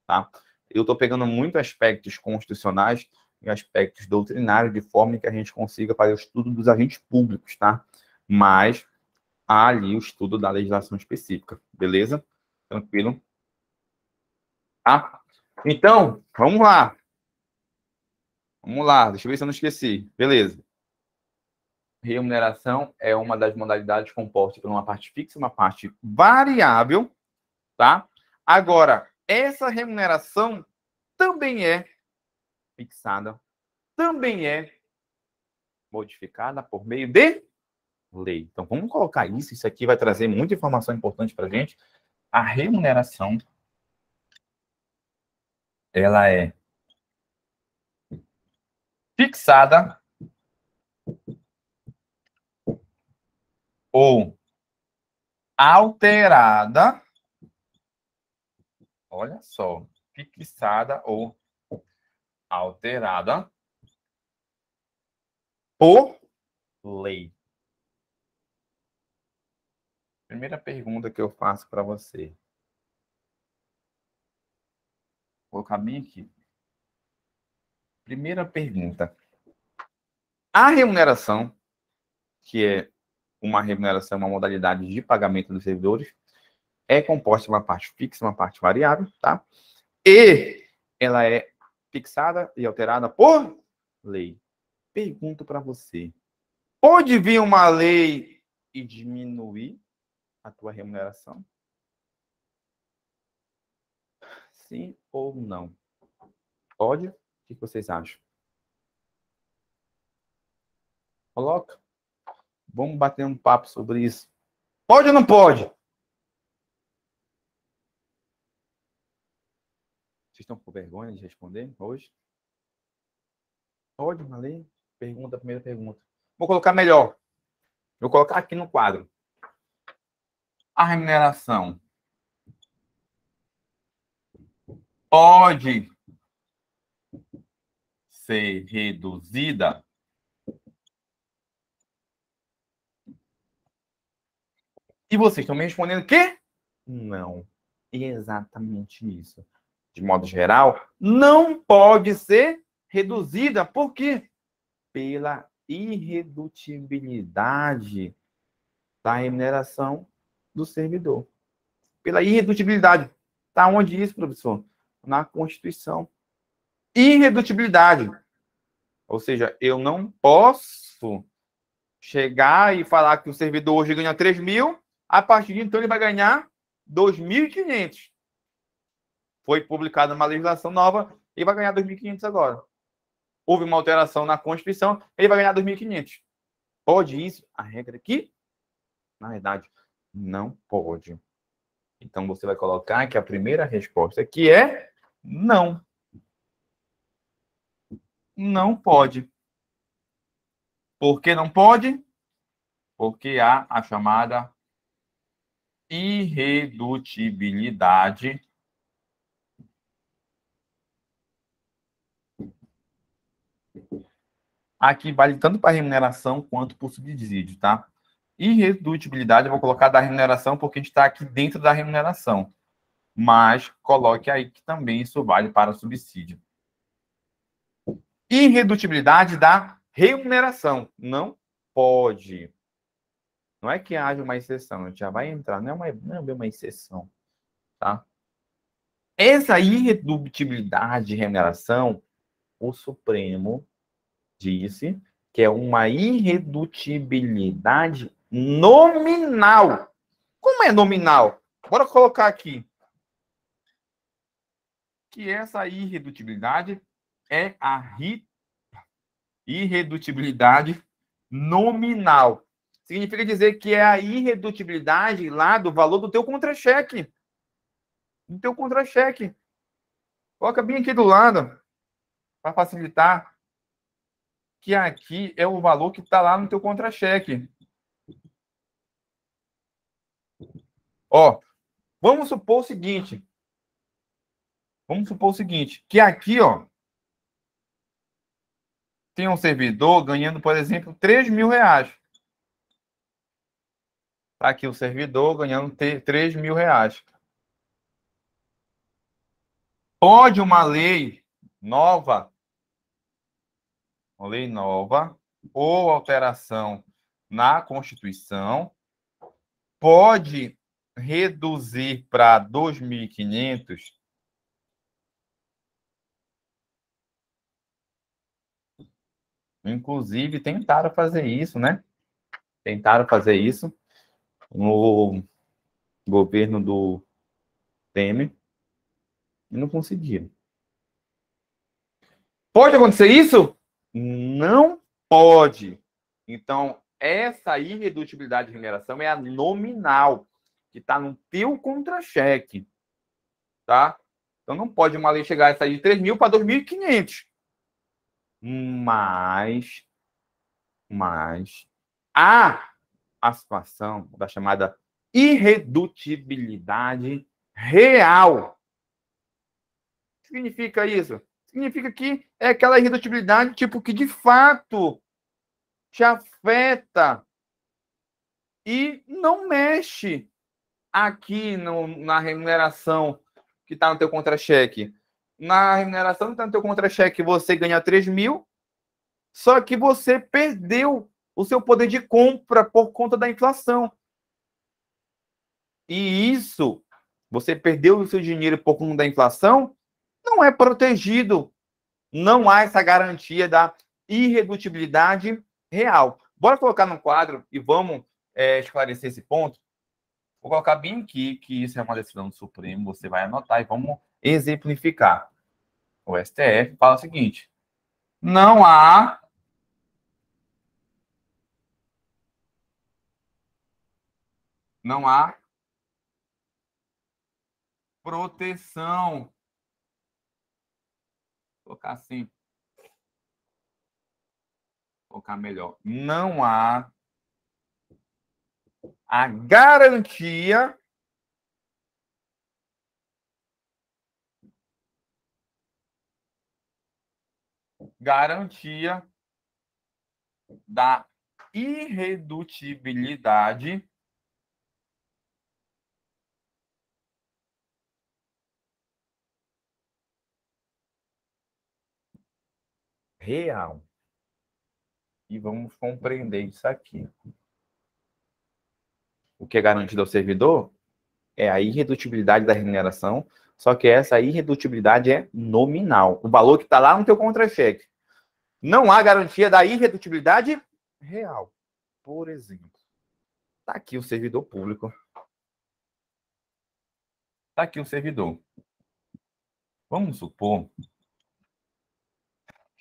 Speaker 1: Tá? Eu estou pegando muito aspectos constitucionais e aspectos doutrinários de forma que a gente consiga fazer o estudo dos agentes públicos, tá? Mas há ali o estudo da legislação específica, beleza? Tranquilo? Tá? Então, vamos lá. Vamos lá, deixa eu ver se eu não esqueci. Beleza. Remuneração é uma das modalidades compostas por uma parte fixa e uma parte variável, tá? Agora, essa remuneração também é fixada, também é modificada por meio de lei. Então, vamos colocar isso. Isso aqui vai trazer muita informação importante para a gente. A remuneração, ela é fixada ou alterada. Olha só, fixada ou alterada por lei. Primeira pergunta que eu faço para você. Vou colocar bem aqui. Primeira pergunta. A remuneração, que é uma remuneração, uma modalidade de pagamento dos servidores, é composta de uma parte fixa e uma parte variável, tá? E ela é fixada e alterada por lei. Pergunto para você. Pode vir uma lei e diminuir a tua remuneração? Sim ou não? Pode? O que vocês acham? Coloca. Vamos bater um papo sobre isso. Pode ou não pode? Vocês estão com vergonha de responder hoje? Pode, uma lei? Pergunta, a primeira pergunta. Vou colocar melhor. Vou colocar aqui no quadro. A remuneração pode ser reduzida? E vocês estão me respondendo que não. Exatamente isso. De modo geral, não pode ser reduzida. Por quê? Pela irredutibilidade da remuneração do servidor. Pela irredutibilidade. Está onde isso, professor? Na Constituição. Irredutibilidade. Ou seja, eu não posso chegar e falar que o servidor hoje ganha 3 mil, a partir de então ele vai ganhar 2.500. Foi publicada uma legislação nova, ele vai ganhar 2.500 agora. Houve uma alteração na Constituição, ele vai ganhar 2.500. Pode isso? A regra aqui, na verdade, não pode. Então, você vai colocar que a primeira resposta aqui é não. Não pode. Por que não pode? Porque há a chamada irredutibilidade aqui vale tanto para remuneração quanto para o subsídio, tá? Irredutibilidade eu vou colocar da remuneração porque a gente está aqui dentro da remuneração. Mas coloque aí que também isso vale para o subsídio. Irredutibilidade da remuneração. Não pode. Não é que haja uma exceção, a gente já vai entrar, não é uma exceção, tá? Essa irredutibilidade de remuneração, o Supremo disse que é uma irredutibilidade nominal. Como é nominal? Bora colocar aqui que essa irredutibilidade é a irredutibilidade nominal. Significa dizer que é a irredutibilidade lá do valor do teu contra-cheque. Do teu contra-cheque. Coloca bem aqui do lado, para facilitar, que aqui é o valor que está lá no teu contra-cheque. Ó, vamos supor o seguinte. Que aqui, ó, tem um servidor ganhando, por exemplo, 3 mil reais. Tá aqui o servidor ganhando 3 mil reais. Pode uma lei nova ou alteração na Constituição pode reduzir para 2.500 inclusive tentaram fazer isso, né? Tentaram fazer isso no governo do Temer e não conseguiram. Pode acontecer isso? Não pode. Então, essa irredutibilidade de remuneração é a nominal, que está no teu contra-cheque. Tá? Então, não pode uma lei chegar a sair de 3 mil para 2.500. Mas há a situação da chamada irredutibilidade real. O que significa isso? Significa que é aquela irredutibilidade tipo que de fato te afeta e não mexe aqui na remuneração que está no teu contra-cheque. Na remuneração que está no teu contra-cheque, você ganha 3 mil, só que você perdeu o seu poder de compra por conta da inflação. E isso, você perdeu o seu dinheiro por conta da inflação, não é protegido. Não há essa garantia da irredutibilidade real. Bora colocar no quadro e vamos esclarecer esse ponto. Vou colocar bem aqui que isso é uma decisão do Supremo, você vai anotar e vamos exemplificar. O STF fala o seguinte: não há proteção. Vou colocar assim, vou colocar melhor. Não há a garantia da irredutibilidade real. E vamos compreender isso aqui. O que é garantido ao servidor é a irredutibilidade da remuneração, só que essa irredutibilidade é nominal. O valor que está lá no teu contra-cheque. Não há garantia da irredutibilidade real. Por exemplo, está aqui o servidor público. Está aqui o servidor. Vamos supor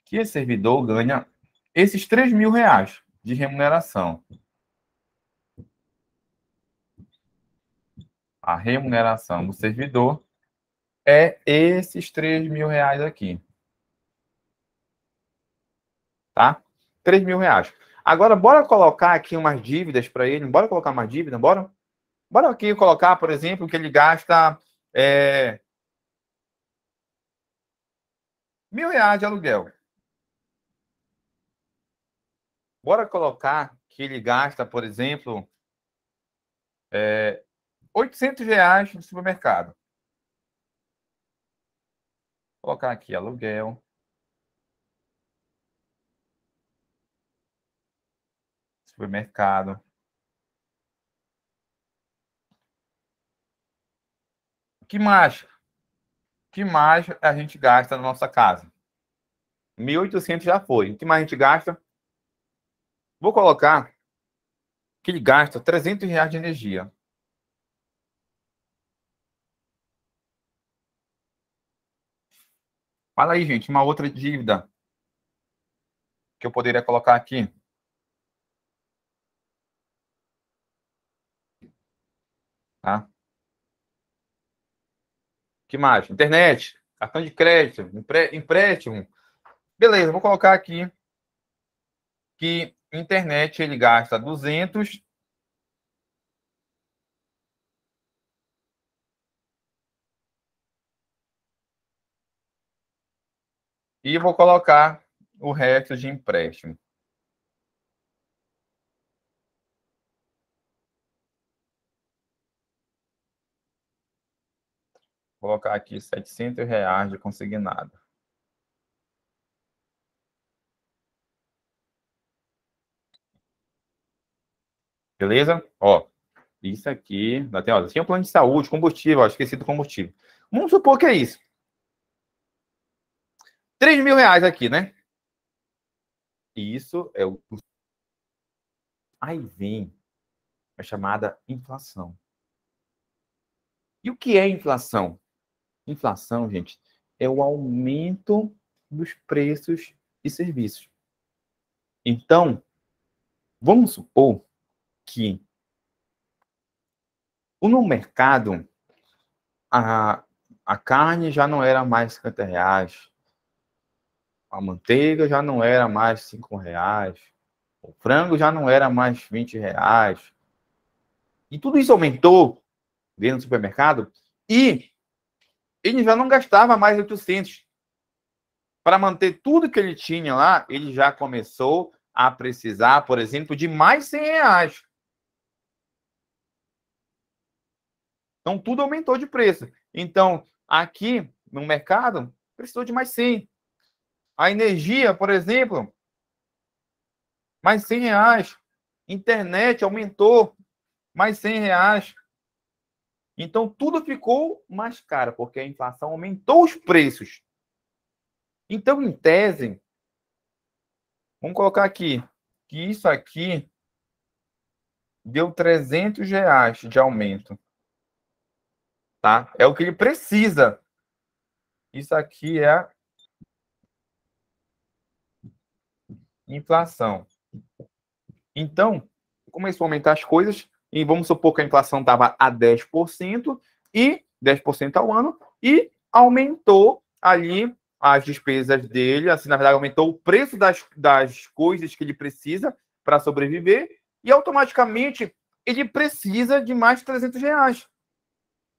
Speaker 1: que esse servidor ganha esses 3 mil reais de remuneração. A remuneração do servidor é esses 3 mil reais aqui. Tá? 3 mil reais. Agora, bora colocar aqui umas dívidas para ele. Bora colocar mais dívida? Bora? Bora aqui colocar, por exemplo, que ele gasta R$ 1.000 de aluguel. Bora colocar que ele gasta, por exemplo, R$ 800 no supermercado. Vou colocar aqui aluguel. Supermercado. Que mais? Que mais a gente gasta na nossa casa? 1.800 já foi. O que mais a gente gasta? Vou colocar que ele gasta R$ 300 de energia. Fala aí, gente, uma outra dívida que eu poderia colocar aqui. Tá? Que mais? Internet, cartão de crédito, empréstimo. Beleza, vou colocar aqui que internet ele gasta 200. E vou colocar o resto de empréstimo. Vou colocar aqui R$ 700 de consignado. Beleza? Ó, isso aqui. Ó, tinha plano de saúde, combustível, ó, esqueci do combustível. Vamos supor que é isso. R$ 3.000 aqui, né? Isso é o. Aí vem a chamada inflação. E o que é inflação? Inflação, gente, é o aumento dos preços e serviços. Então, vamos supor que no mercado a carne já não era mais R$ 50, a manteiga já não era mais R$ 5, o frango já não era mais R$ 20. E tudo isso aumentou dentro do supermercado e ele já não gastava mais 800. Para manter tudo que ele tinha lá, ele já começou a precisar, por exemplo, de mais R$ 100. Então, tudo aumentou de preço. Então, aqui no mercado, precisou de mais 100. A energia, por exemplo, mais R$ 100. Internet aumentou, mais R$ 100. Então, tudo ficou mais caro, porque a inflação aumentou os preços. Então, em tese, vamos colocar aqui, que isso aqui deu R$ 300 de aumento. Tá? É o que ele precisa. Isso aqui é a inflação. Então, começou a aumentar as coisas, e vamos supor que a inflação estava a 10%, e 10% ao ano, e aumentou ali as despesas dele, assim, na verdade, aumentou o preço das coisas que ele precisa para sobreviver, e automaticamente ele precisa de mais R$ 300.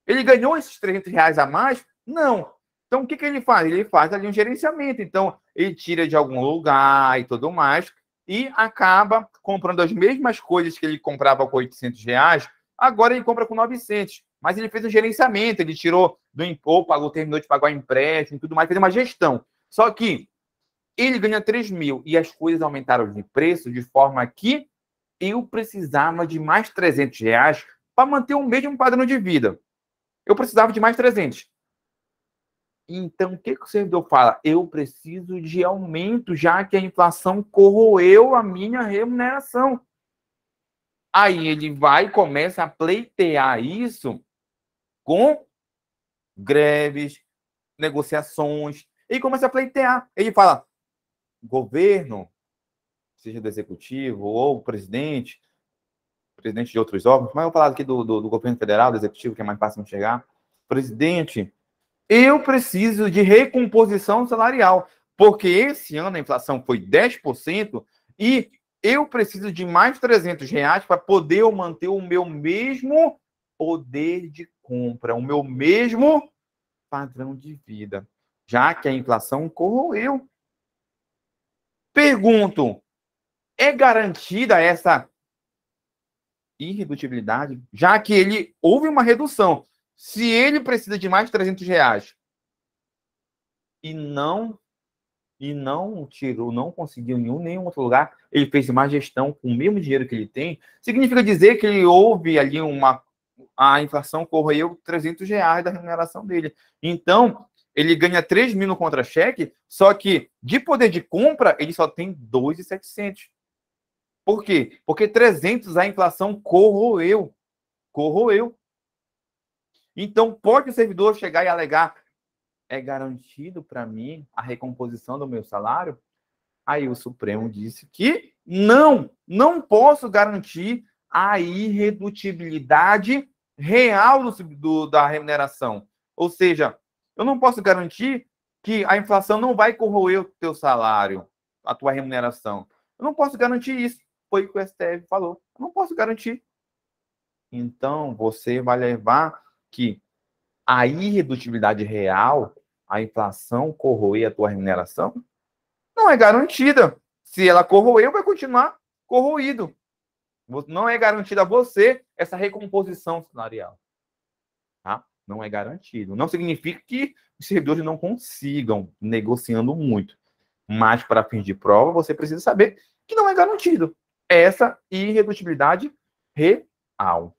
Speaker 1: Ele ganhou esses R$ 300 a mais? Não. Então, o que ele faz? Ele faz ali um gerenciamento. Então, ele tira de algum lugar e tudo mais, e acaba comprando as mesmas coisas que ele comprava com R$ 800, agora ele compra com 900. Mas ele fez um gerenciamento, ele tirou do imposto, terminou de pagar o empréstimo e tudo mais, fez uma gestão. Só que ele ganha 3 mil e as coisas aumentaram de preço de forma que eu precisava de mais R$ 300 para manter o mesmo padrão de vida. Eu precisava de mais 300. Então, o que o servidor fala? Eu preciso de aumento, já que a inflação corroeu a minha remuneração. Aí ele vai e começa a pleitear isso com greves, negociações, ele começa a pleitear. Ele fala, governo, seja do executivo ou presidente de outros órgãos, mas eu vou falar aqui do governo federal, do executivo, que é mais fácil de chegar. Presidente, eu preciso de recomposição salarial, porque esse ano a inflação foi 10% e eu preciso de mais R$ 300 para poder eu manter o meu mesmo poder de compra, o meu mesmo padrão de vida, já que a inflação corroeu. Pergunto, é garantida essa irredutibilidade, já que ele houve uma redução? Se ele precisa de mais R$ 300 e não tirou, não conseguiu em nenhum outro lugar, ele fez uma gestão com o mesmo dinheiro que ele tem, significa dizer que ele houve ali a inflação corroeu R$ 300 da remuneração dele. Então, ele ganha 3 mil no contra-cheque, só que de poder de compra, ele só tem 2.700. Por quê? Porque 300 a inflação corroeu. Corroeu. Então, pode o servidor chegar e alegar, é garantido para mim a recomposição do meu salário? Aí o Supremo disse que não posso garantir a irredutibilidade real da remuneração. Ou seja, eu não posso garantir que a inflação não vai corroer o teu salário, a tua remuneração. Eu não posso garantir isso. Foi o que o STF falou. Eu não posso garantir. Então, você vai levar que a irredutibilidade real, a inflação corroer a tua remuneração, não é garantida. Se ela corroeu, vai continuar corroído. Não é garantida a você essa recomposição salarial. Tá? Não é garantido. Não significa que os servidores não consigam, negociando muito. Mas, para fins de prova, você precisa saber que não é garantido essa irredutibilidade real.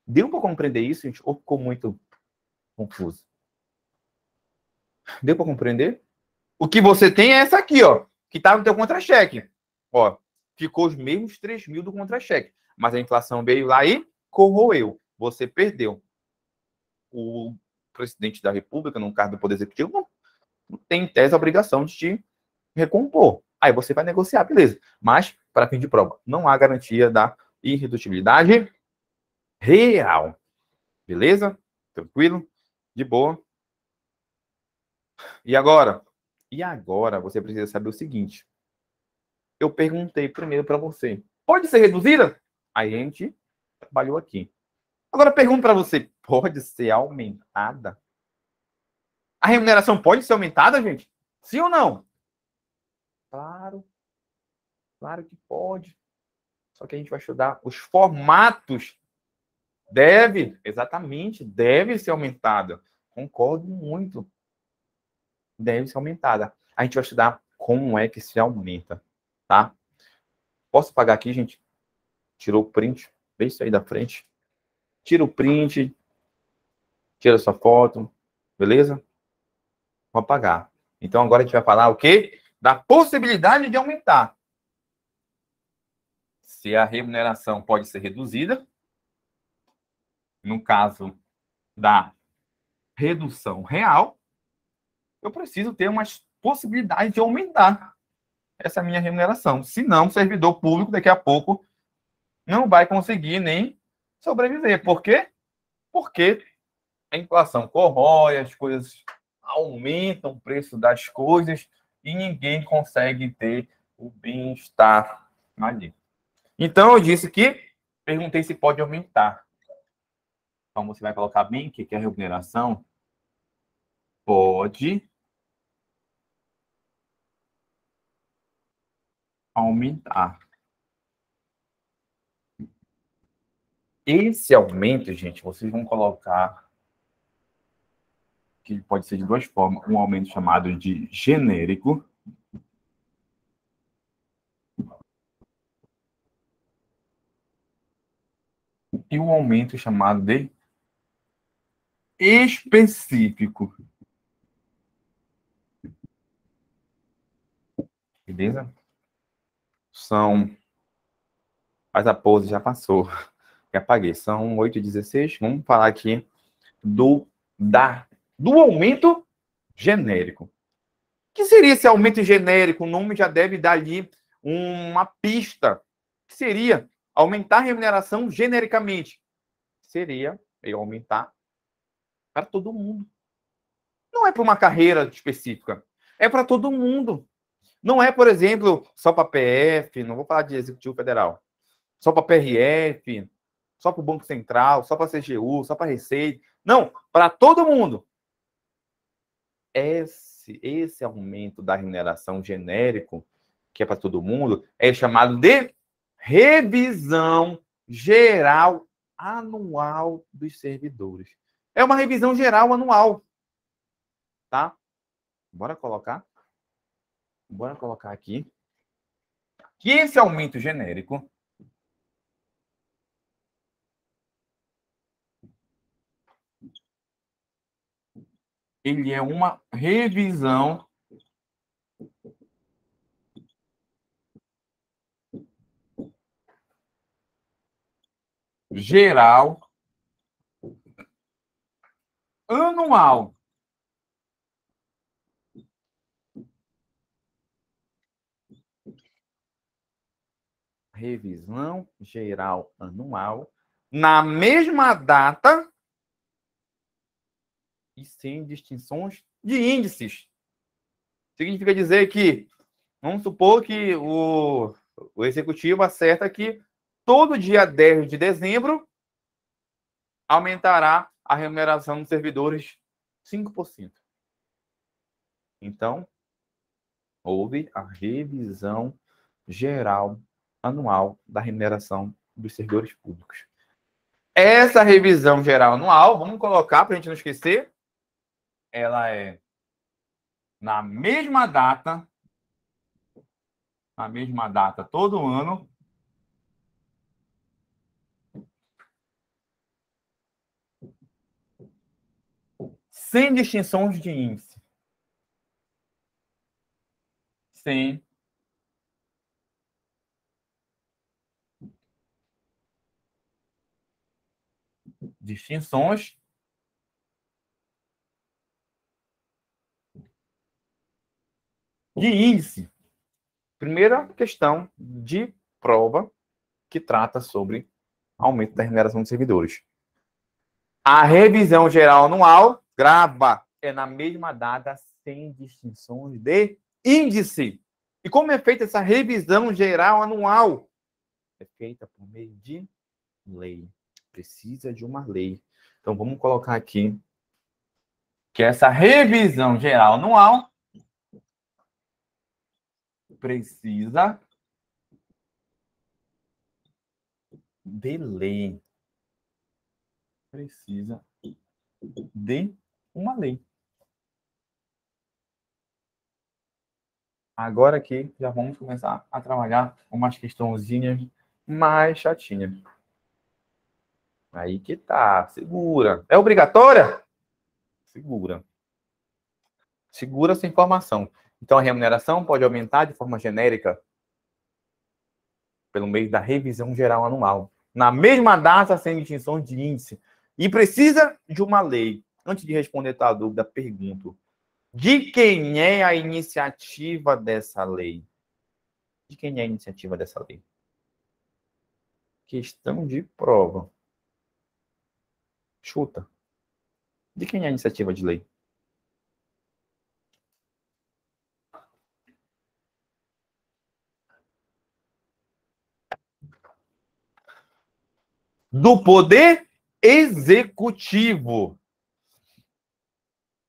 Speaker 1: Deu para compreender isso, gente? Ou ficou muito confuso? Deu para compreender? O que você tem é essa aqui, ó, que está no teu contra-cheque. Ó, ficou os mesmos 3 mil do contra-cheque. Mas a inflação veio lá e corroeu. Você perdeu. O presidente da República, no caso do Poder Executivo, não tem, em tese, a obrigação de te recompor. Aí você vai negociar, beleza. Mas, para fim de prova, não há garantia da irredutibilidade real. Beleza? Tranquilo? De boa? E agora? E agora você precisa saber o seguinte. Eu perguntei primeiro para você. Pode ser reduzida? Aí a gente trabalhou aqui. Agora eu pergunto para você. Pode ser aumentada? A remuneração pode ser aumentada, gente? Sim ou não? Claro. Claro que pode. Só que a gente vai estudar os formatos. Exatamente, deve ser aumentada. Concordo muito. Deve ser aumentada. A gente vai estudar como é que se aumenta, tá? Posso pagar aqui, gente? Tirou o print. Vê isso aí da frente. Tira o print. Tira a sua foto. Beleza? Vou apagar. Então, agora a gente vai falar o quê? Da possibilidade de aumentar. Se a remuneração pode ser reduzida. No caso da redução real, eu preciso ter uma possibilidade de aumentar essa minha remuneração. Senão, o servidor público, daqui a pouco, não vai conseguir nem sobreviver. Por quê? Porque a inflação corrói, as coisas aumentam o preço das coisas e ninguém consegue ter o bem-estar ali. Então, eu disse que perguntei se pode aumentar. Então, você vai colocar bem aqui que a remuneração pode aumentar. Esse aumento, gente, vocês vão colocar que pode ser de duas formas. Um aumento chamado de genérico. E um aumento chamado de específico. Beleza? Mas a pose já passou. Já apaguei. São 8h16. Vamos falar aqui do aumento genérico. O que seria esse aumento genérico? O nome já deve dar ali uma pista. O que seria aumentar a remuneração genericamente? Seria eu aumentar para todo mundo. Não é para uma carreira específica. É para todo mundo. Não é, por exemplo, só para PF, não vou falar de Executivo Federal, só para PRF, só para o Banco Central, só para a CGU, só para a Receita. Não, para todo mundo. Esse aumento da remuneração genérico, que é para todo mundo, é chamado de revisão geral anual dos servidores. É uma revisão geral anual. Tá? Bora colocar aqui que esse aumento genérico ele é uma revisão geral anual. Revisão geral anual na mesma data e sem distinções de índices. Significa dizer que, vamos supor que o executivo acerta que todo dia 10 de dezembro aumentará a remuneração dos servidores 5%. Então, houve a revisão geral anual da remuneração dos servidores públicos. Essa revisão geral anual, vamos colocar para a gente não esquecer, ela é na mesma data todo ano, sem distinções de índice. Sem distinções de índice. Primeira questão de prova que trata sobre aumento da remuneração dos servidores. A revisão geral anual, grava, é na mesma data, sem distinções de índice. E como é feita essa revisão geral anual? É feita por meio de lei. Precisa de uma lei. Então, vamos colocar aqui que essa revisão geral anual precisa de lei. Precisa de uma lei. Agora aqui, já vamos começar a trabalhar umas questãozinhas mais chatinhas. Aí que tá, segura. É obrigatória? Segura. Segura essa informação. Então, a remuneração pode aumentar de forma genérica pelo meio da revisão geral anual. Na mesma data, sem distinções de índice. E precisa de uma lei. Antes de responder a tua dúvida, pergunto. De quem é a iniciativa dessa lei? De quem é a iniciativa dessa lei? Questão de prova. Chuta. De quem é a iniciativa de lei? Do Poder Executivo.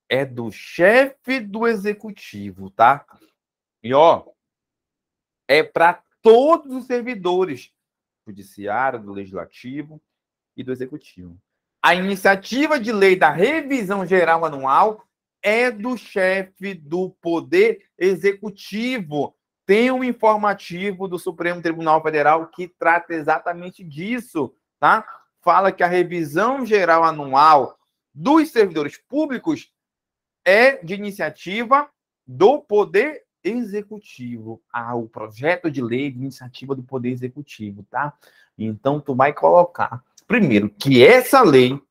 Speaker 1: É do chefe do Executivo, tá? E, ó, é para todos os servidores, judiciário, do Legislativo e do Executivo. A iniciativa de lei da revisão geral anual é do chefe do Poder Executivo. Tem um informativo do Supremo Tribunal Federal que trata exatamente disso, tá? Fala que a revisão geral anual dos servidores públicos é de iniciativa do Poder Executivo. O projeto de lei de iniciativa do Poder Executivo, tá? Então, tu vai colocar, primeiro, que essa lei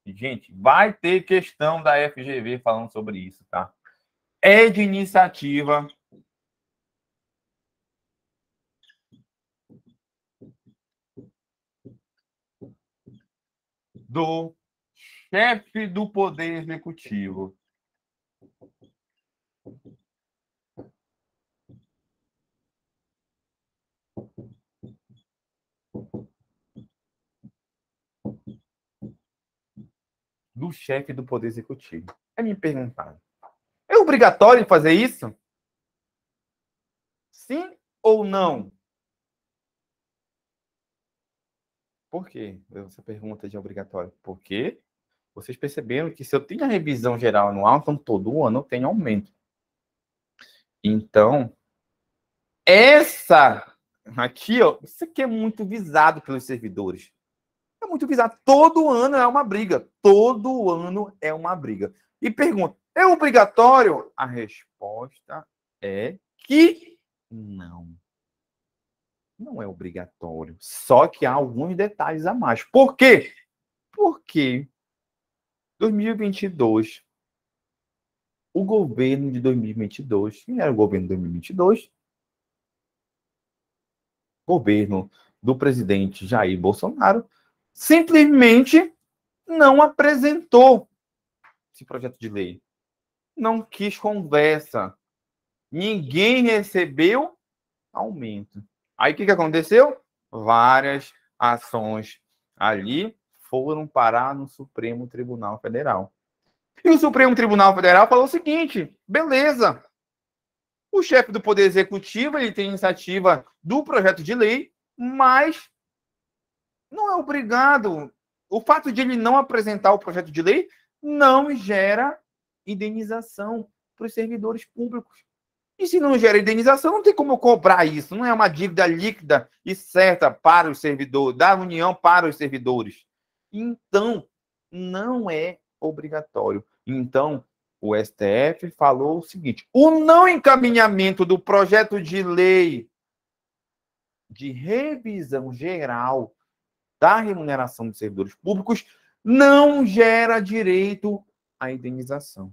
Speaker 1: Gente, vai ter questão da FGV falando sobre isso, tá? É de iniciativa do chefe do Poder Executivo. Do chefe do Poder Executivo. É me perguntar. É obrigatório fazer isso? Sim ou não? Por quê? Essa pergunta de obrigatório. Porque vocês perceberam que se eu tenho a revisão geral anual, então todo ano eu tenho aumento. Então, essa aqui, ó, isso aqui é muito visado pelos servidores. É muito visado. Todo ano é uma briga. Todo ano é uma briga. E pergunta: é obrigatório? A resposta é que não. Não é obrigatório. Só que há alguns detalhes a mais. Por quê? Porque 2022, o governo de 2022, quem era o governo de 2022? Governo do presidente Jair Bolsonaro, simplesmente não apresentou esse projeto de lei. Não quis conversa. Ninguém recebeu aumento. Aí o que aconteceu? Várias ações ali foram parar no Supremo Tribunal Federal. E o Supremo Tribunal Federal falou o seguinte: beleza, o chefe do Poder Executivo ele tem iniciativa do projeto de lei, mas não é obrigado. O fato de ele não apresentar o projeto de lei não gera indenização para os servidores públicos. E se não gera indenização, não tem como eu cobrar isso. Não é uma dívida líquida e certa para os servidores, da União para os servidores. Então, não é obrigatório. Então, o STF falou o seguinte: o não encaminhamento do projeto de lei de revisão geral da remuneração dos servidores públicos não gera direito à indenização.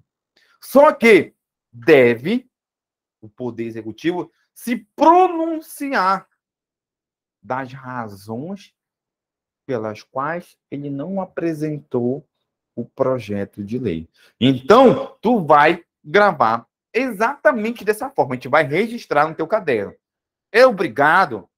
Speaker 1: Só que deve o Poder Executivo se pronunciar das razões pelas quais ele não apresentou o projeto de lei. Então, tu vai gravar exatamente dessa forma. A gente vai registrar no teu caderno. É obrigado?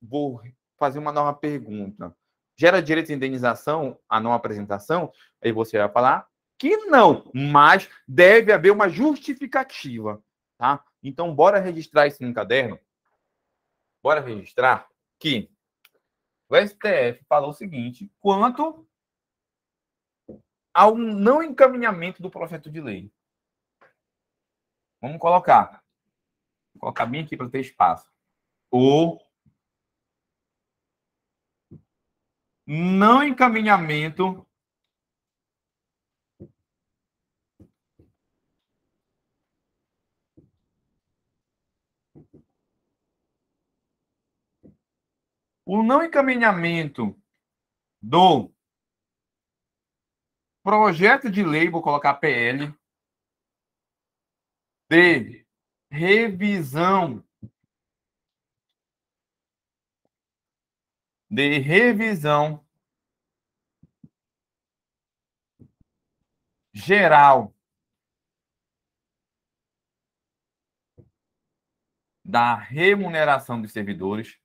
Speaker 1: Vou fazer uma nova pergunta. Gera direito de indenização a não apresentação? Aí você vai falar que não, mas deve haver uma justificativa, tá? Então, bora registrar isso no caderno? Bora registrar que o STF falou o seguinte: quanto ao não encaminhamento do projeto de lei. Vamos colocar. Vou colocar bem aqui para ter espaço. O não encaminhamento o não encaminhamento do projeto de lei, vou colocar PL, de revisão geral da remuneração dos servidores.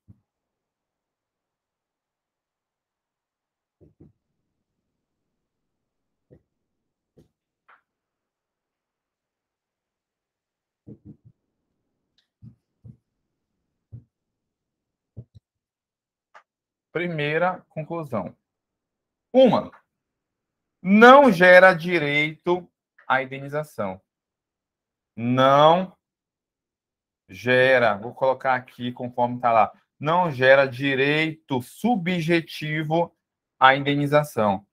Speaker 1: Primeira conclusão. Uma, não gera direito à indenização. Não gera, vou colocar aqui conforme está lá, não gera direito subjetivo à indenização.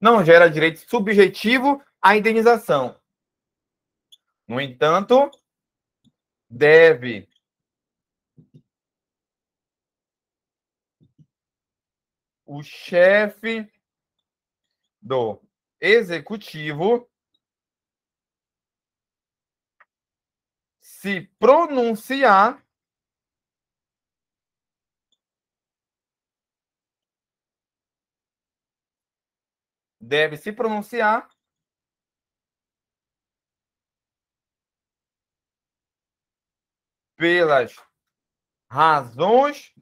Speaker 1: não gera direito subjetivo à indenização. No entanto, deve o chefe do executivo se pronunciar pelas razões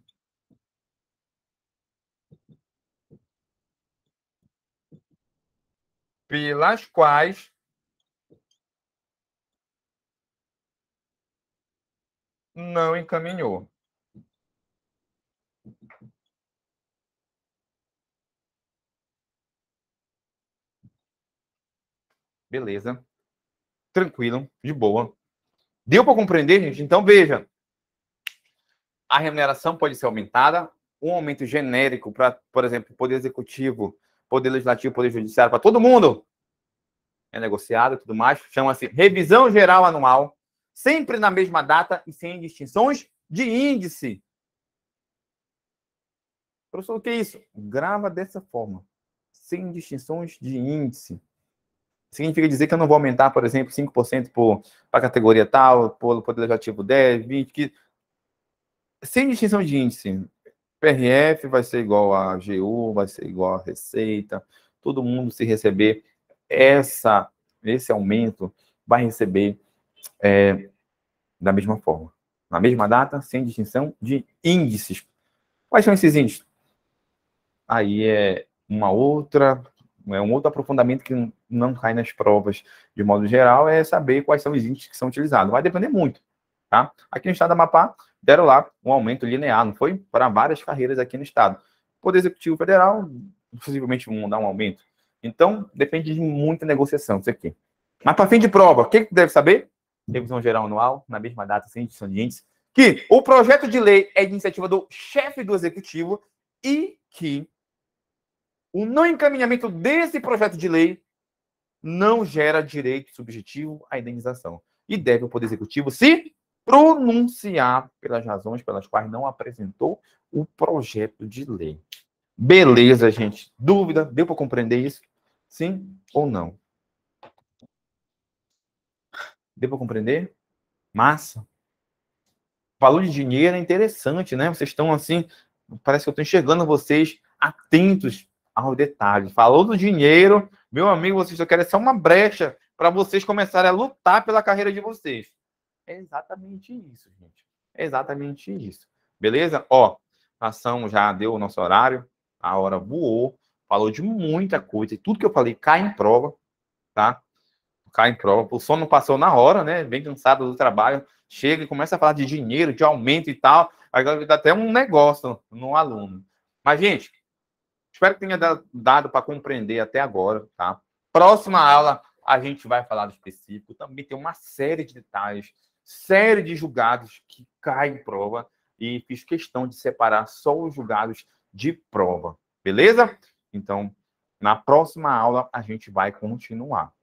Speaker 1: pelas quais não encaminhou. Beleza. Tranquilo, de boa. Deu para compreender, gente? Então, veja. A remuneração pode ser aumentada. Um aumento genérico para, por exemplo, Poder Executivo, Poder Legislativo, Poder Judiciário, para todo mundo. É negociado e tudo mais. Chama-se revisão geral anual. Sempre na mesma data e sem distinções de índice. Professor, o que é isso? Grava dessa forma. Sem distinções de índice. Significa dizer que eu não vou aumentar, por exemplo, 5% para a categoria tal, para o Poder Legislativo 10, 20, que... sem distinção de índice. PRF vai ser igual a AGU, vai ser igual a Receita. Todo mundo, se receber esse aumento, vai receber da mesma forma. Na mesma data, sem distinção de índices. Quais são esses índices? Aí é um outro aprofundamento que não cai nas provas de modo geral, é saber quais são os índices que são utilizados. Vai depender muito, tá? Aqui no estado do Amapá, deram lá um aumento linear, não foi? Para várias carreiras aqui no estado. Poder Executivo Federal, possivelmente vão dar um aumento. Então, depende de muita negociação isso aqui. Mas para fim de prova, o que deve saber? Revisão geral anual, na mesma data, sem distinção de índice, que o projeto de lei é de iniciativa do chefe do Executivo e que o não encaminhamento desse projeto de lei não gera direito subjetivo à indenização. E deve o Poder Executivo se pronunciar pelas razões pelas quais não apresentou o projeto de lei. Beleza, gente? Dúvida? Deu para compreender isso? Sim ou não? Deu para compreender? Massa. O valor de dinheiro é interessante, né? Vocês estão assim, parece que eu estou enxergando vocês atentos ao detalhe. Falou do dinheiro, meu amigo, vocês só querem só uma brecha para vocês começarem a lutar pela carreira de vocês. É exatamente isso, gente. É exatamente isso. Beleza? Ó, a ação já deu o nosso horário, a hora voou, falou de muita coisa, e tudo que eu falei cai em prova, tá? Cai em prova. O sono passou na hora, né? Bem cansado do trabalho, chega e começa a falar de dinheiro, de aumento e tal, agora dá até um negócio no aluno. Mas, gente, espero que tenha dado para compreender até agora, tá? Próxima aula, a gente vai falar do específico. Também tem uma série de detalhes, série de julgados que caem em prova. E fiz questão de separar só os julgados de prova. Beleza? Então, na próxima aula, a gente vai continuar.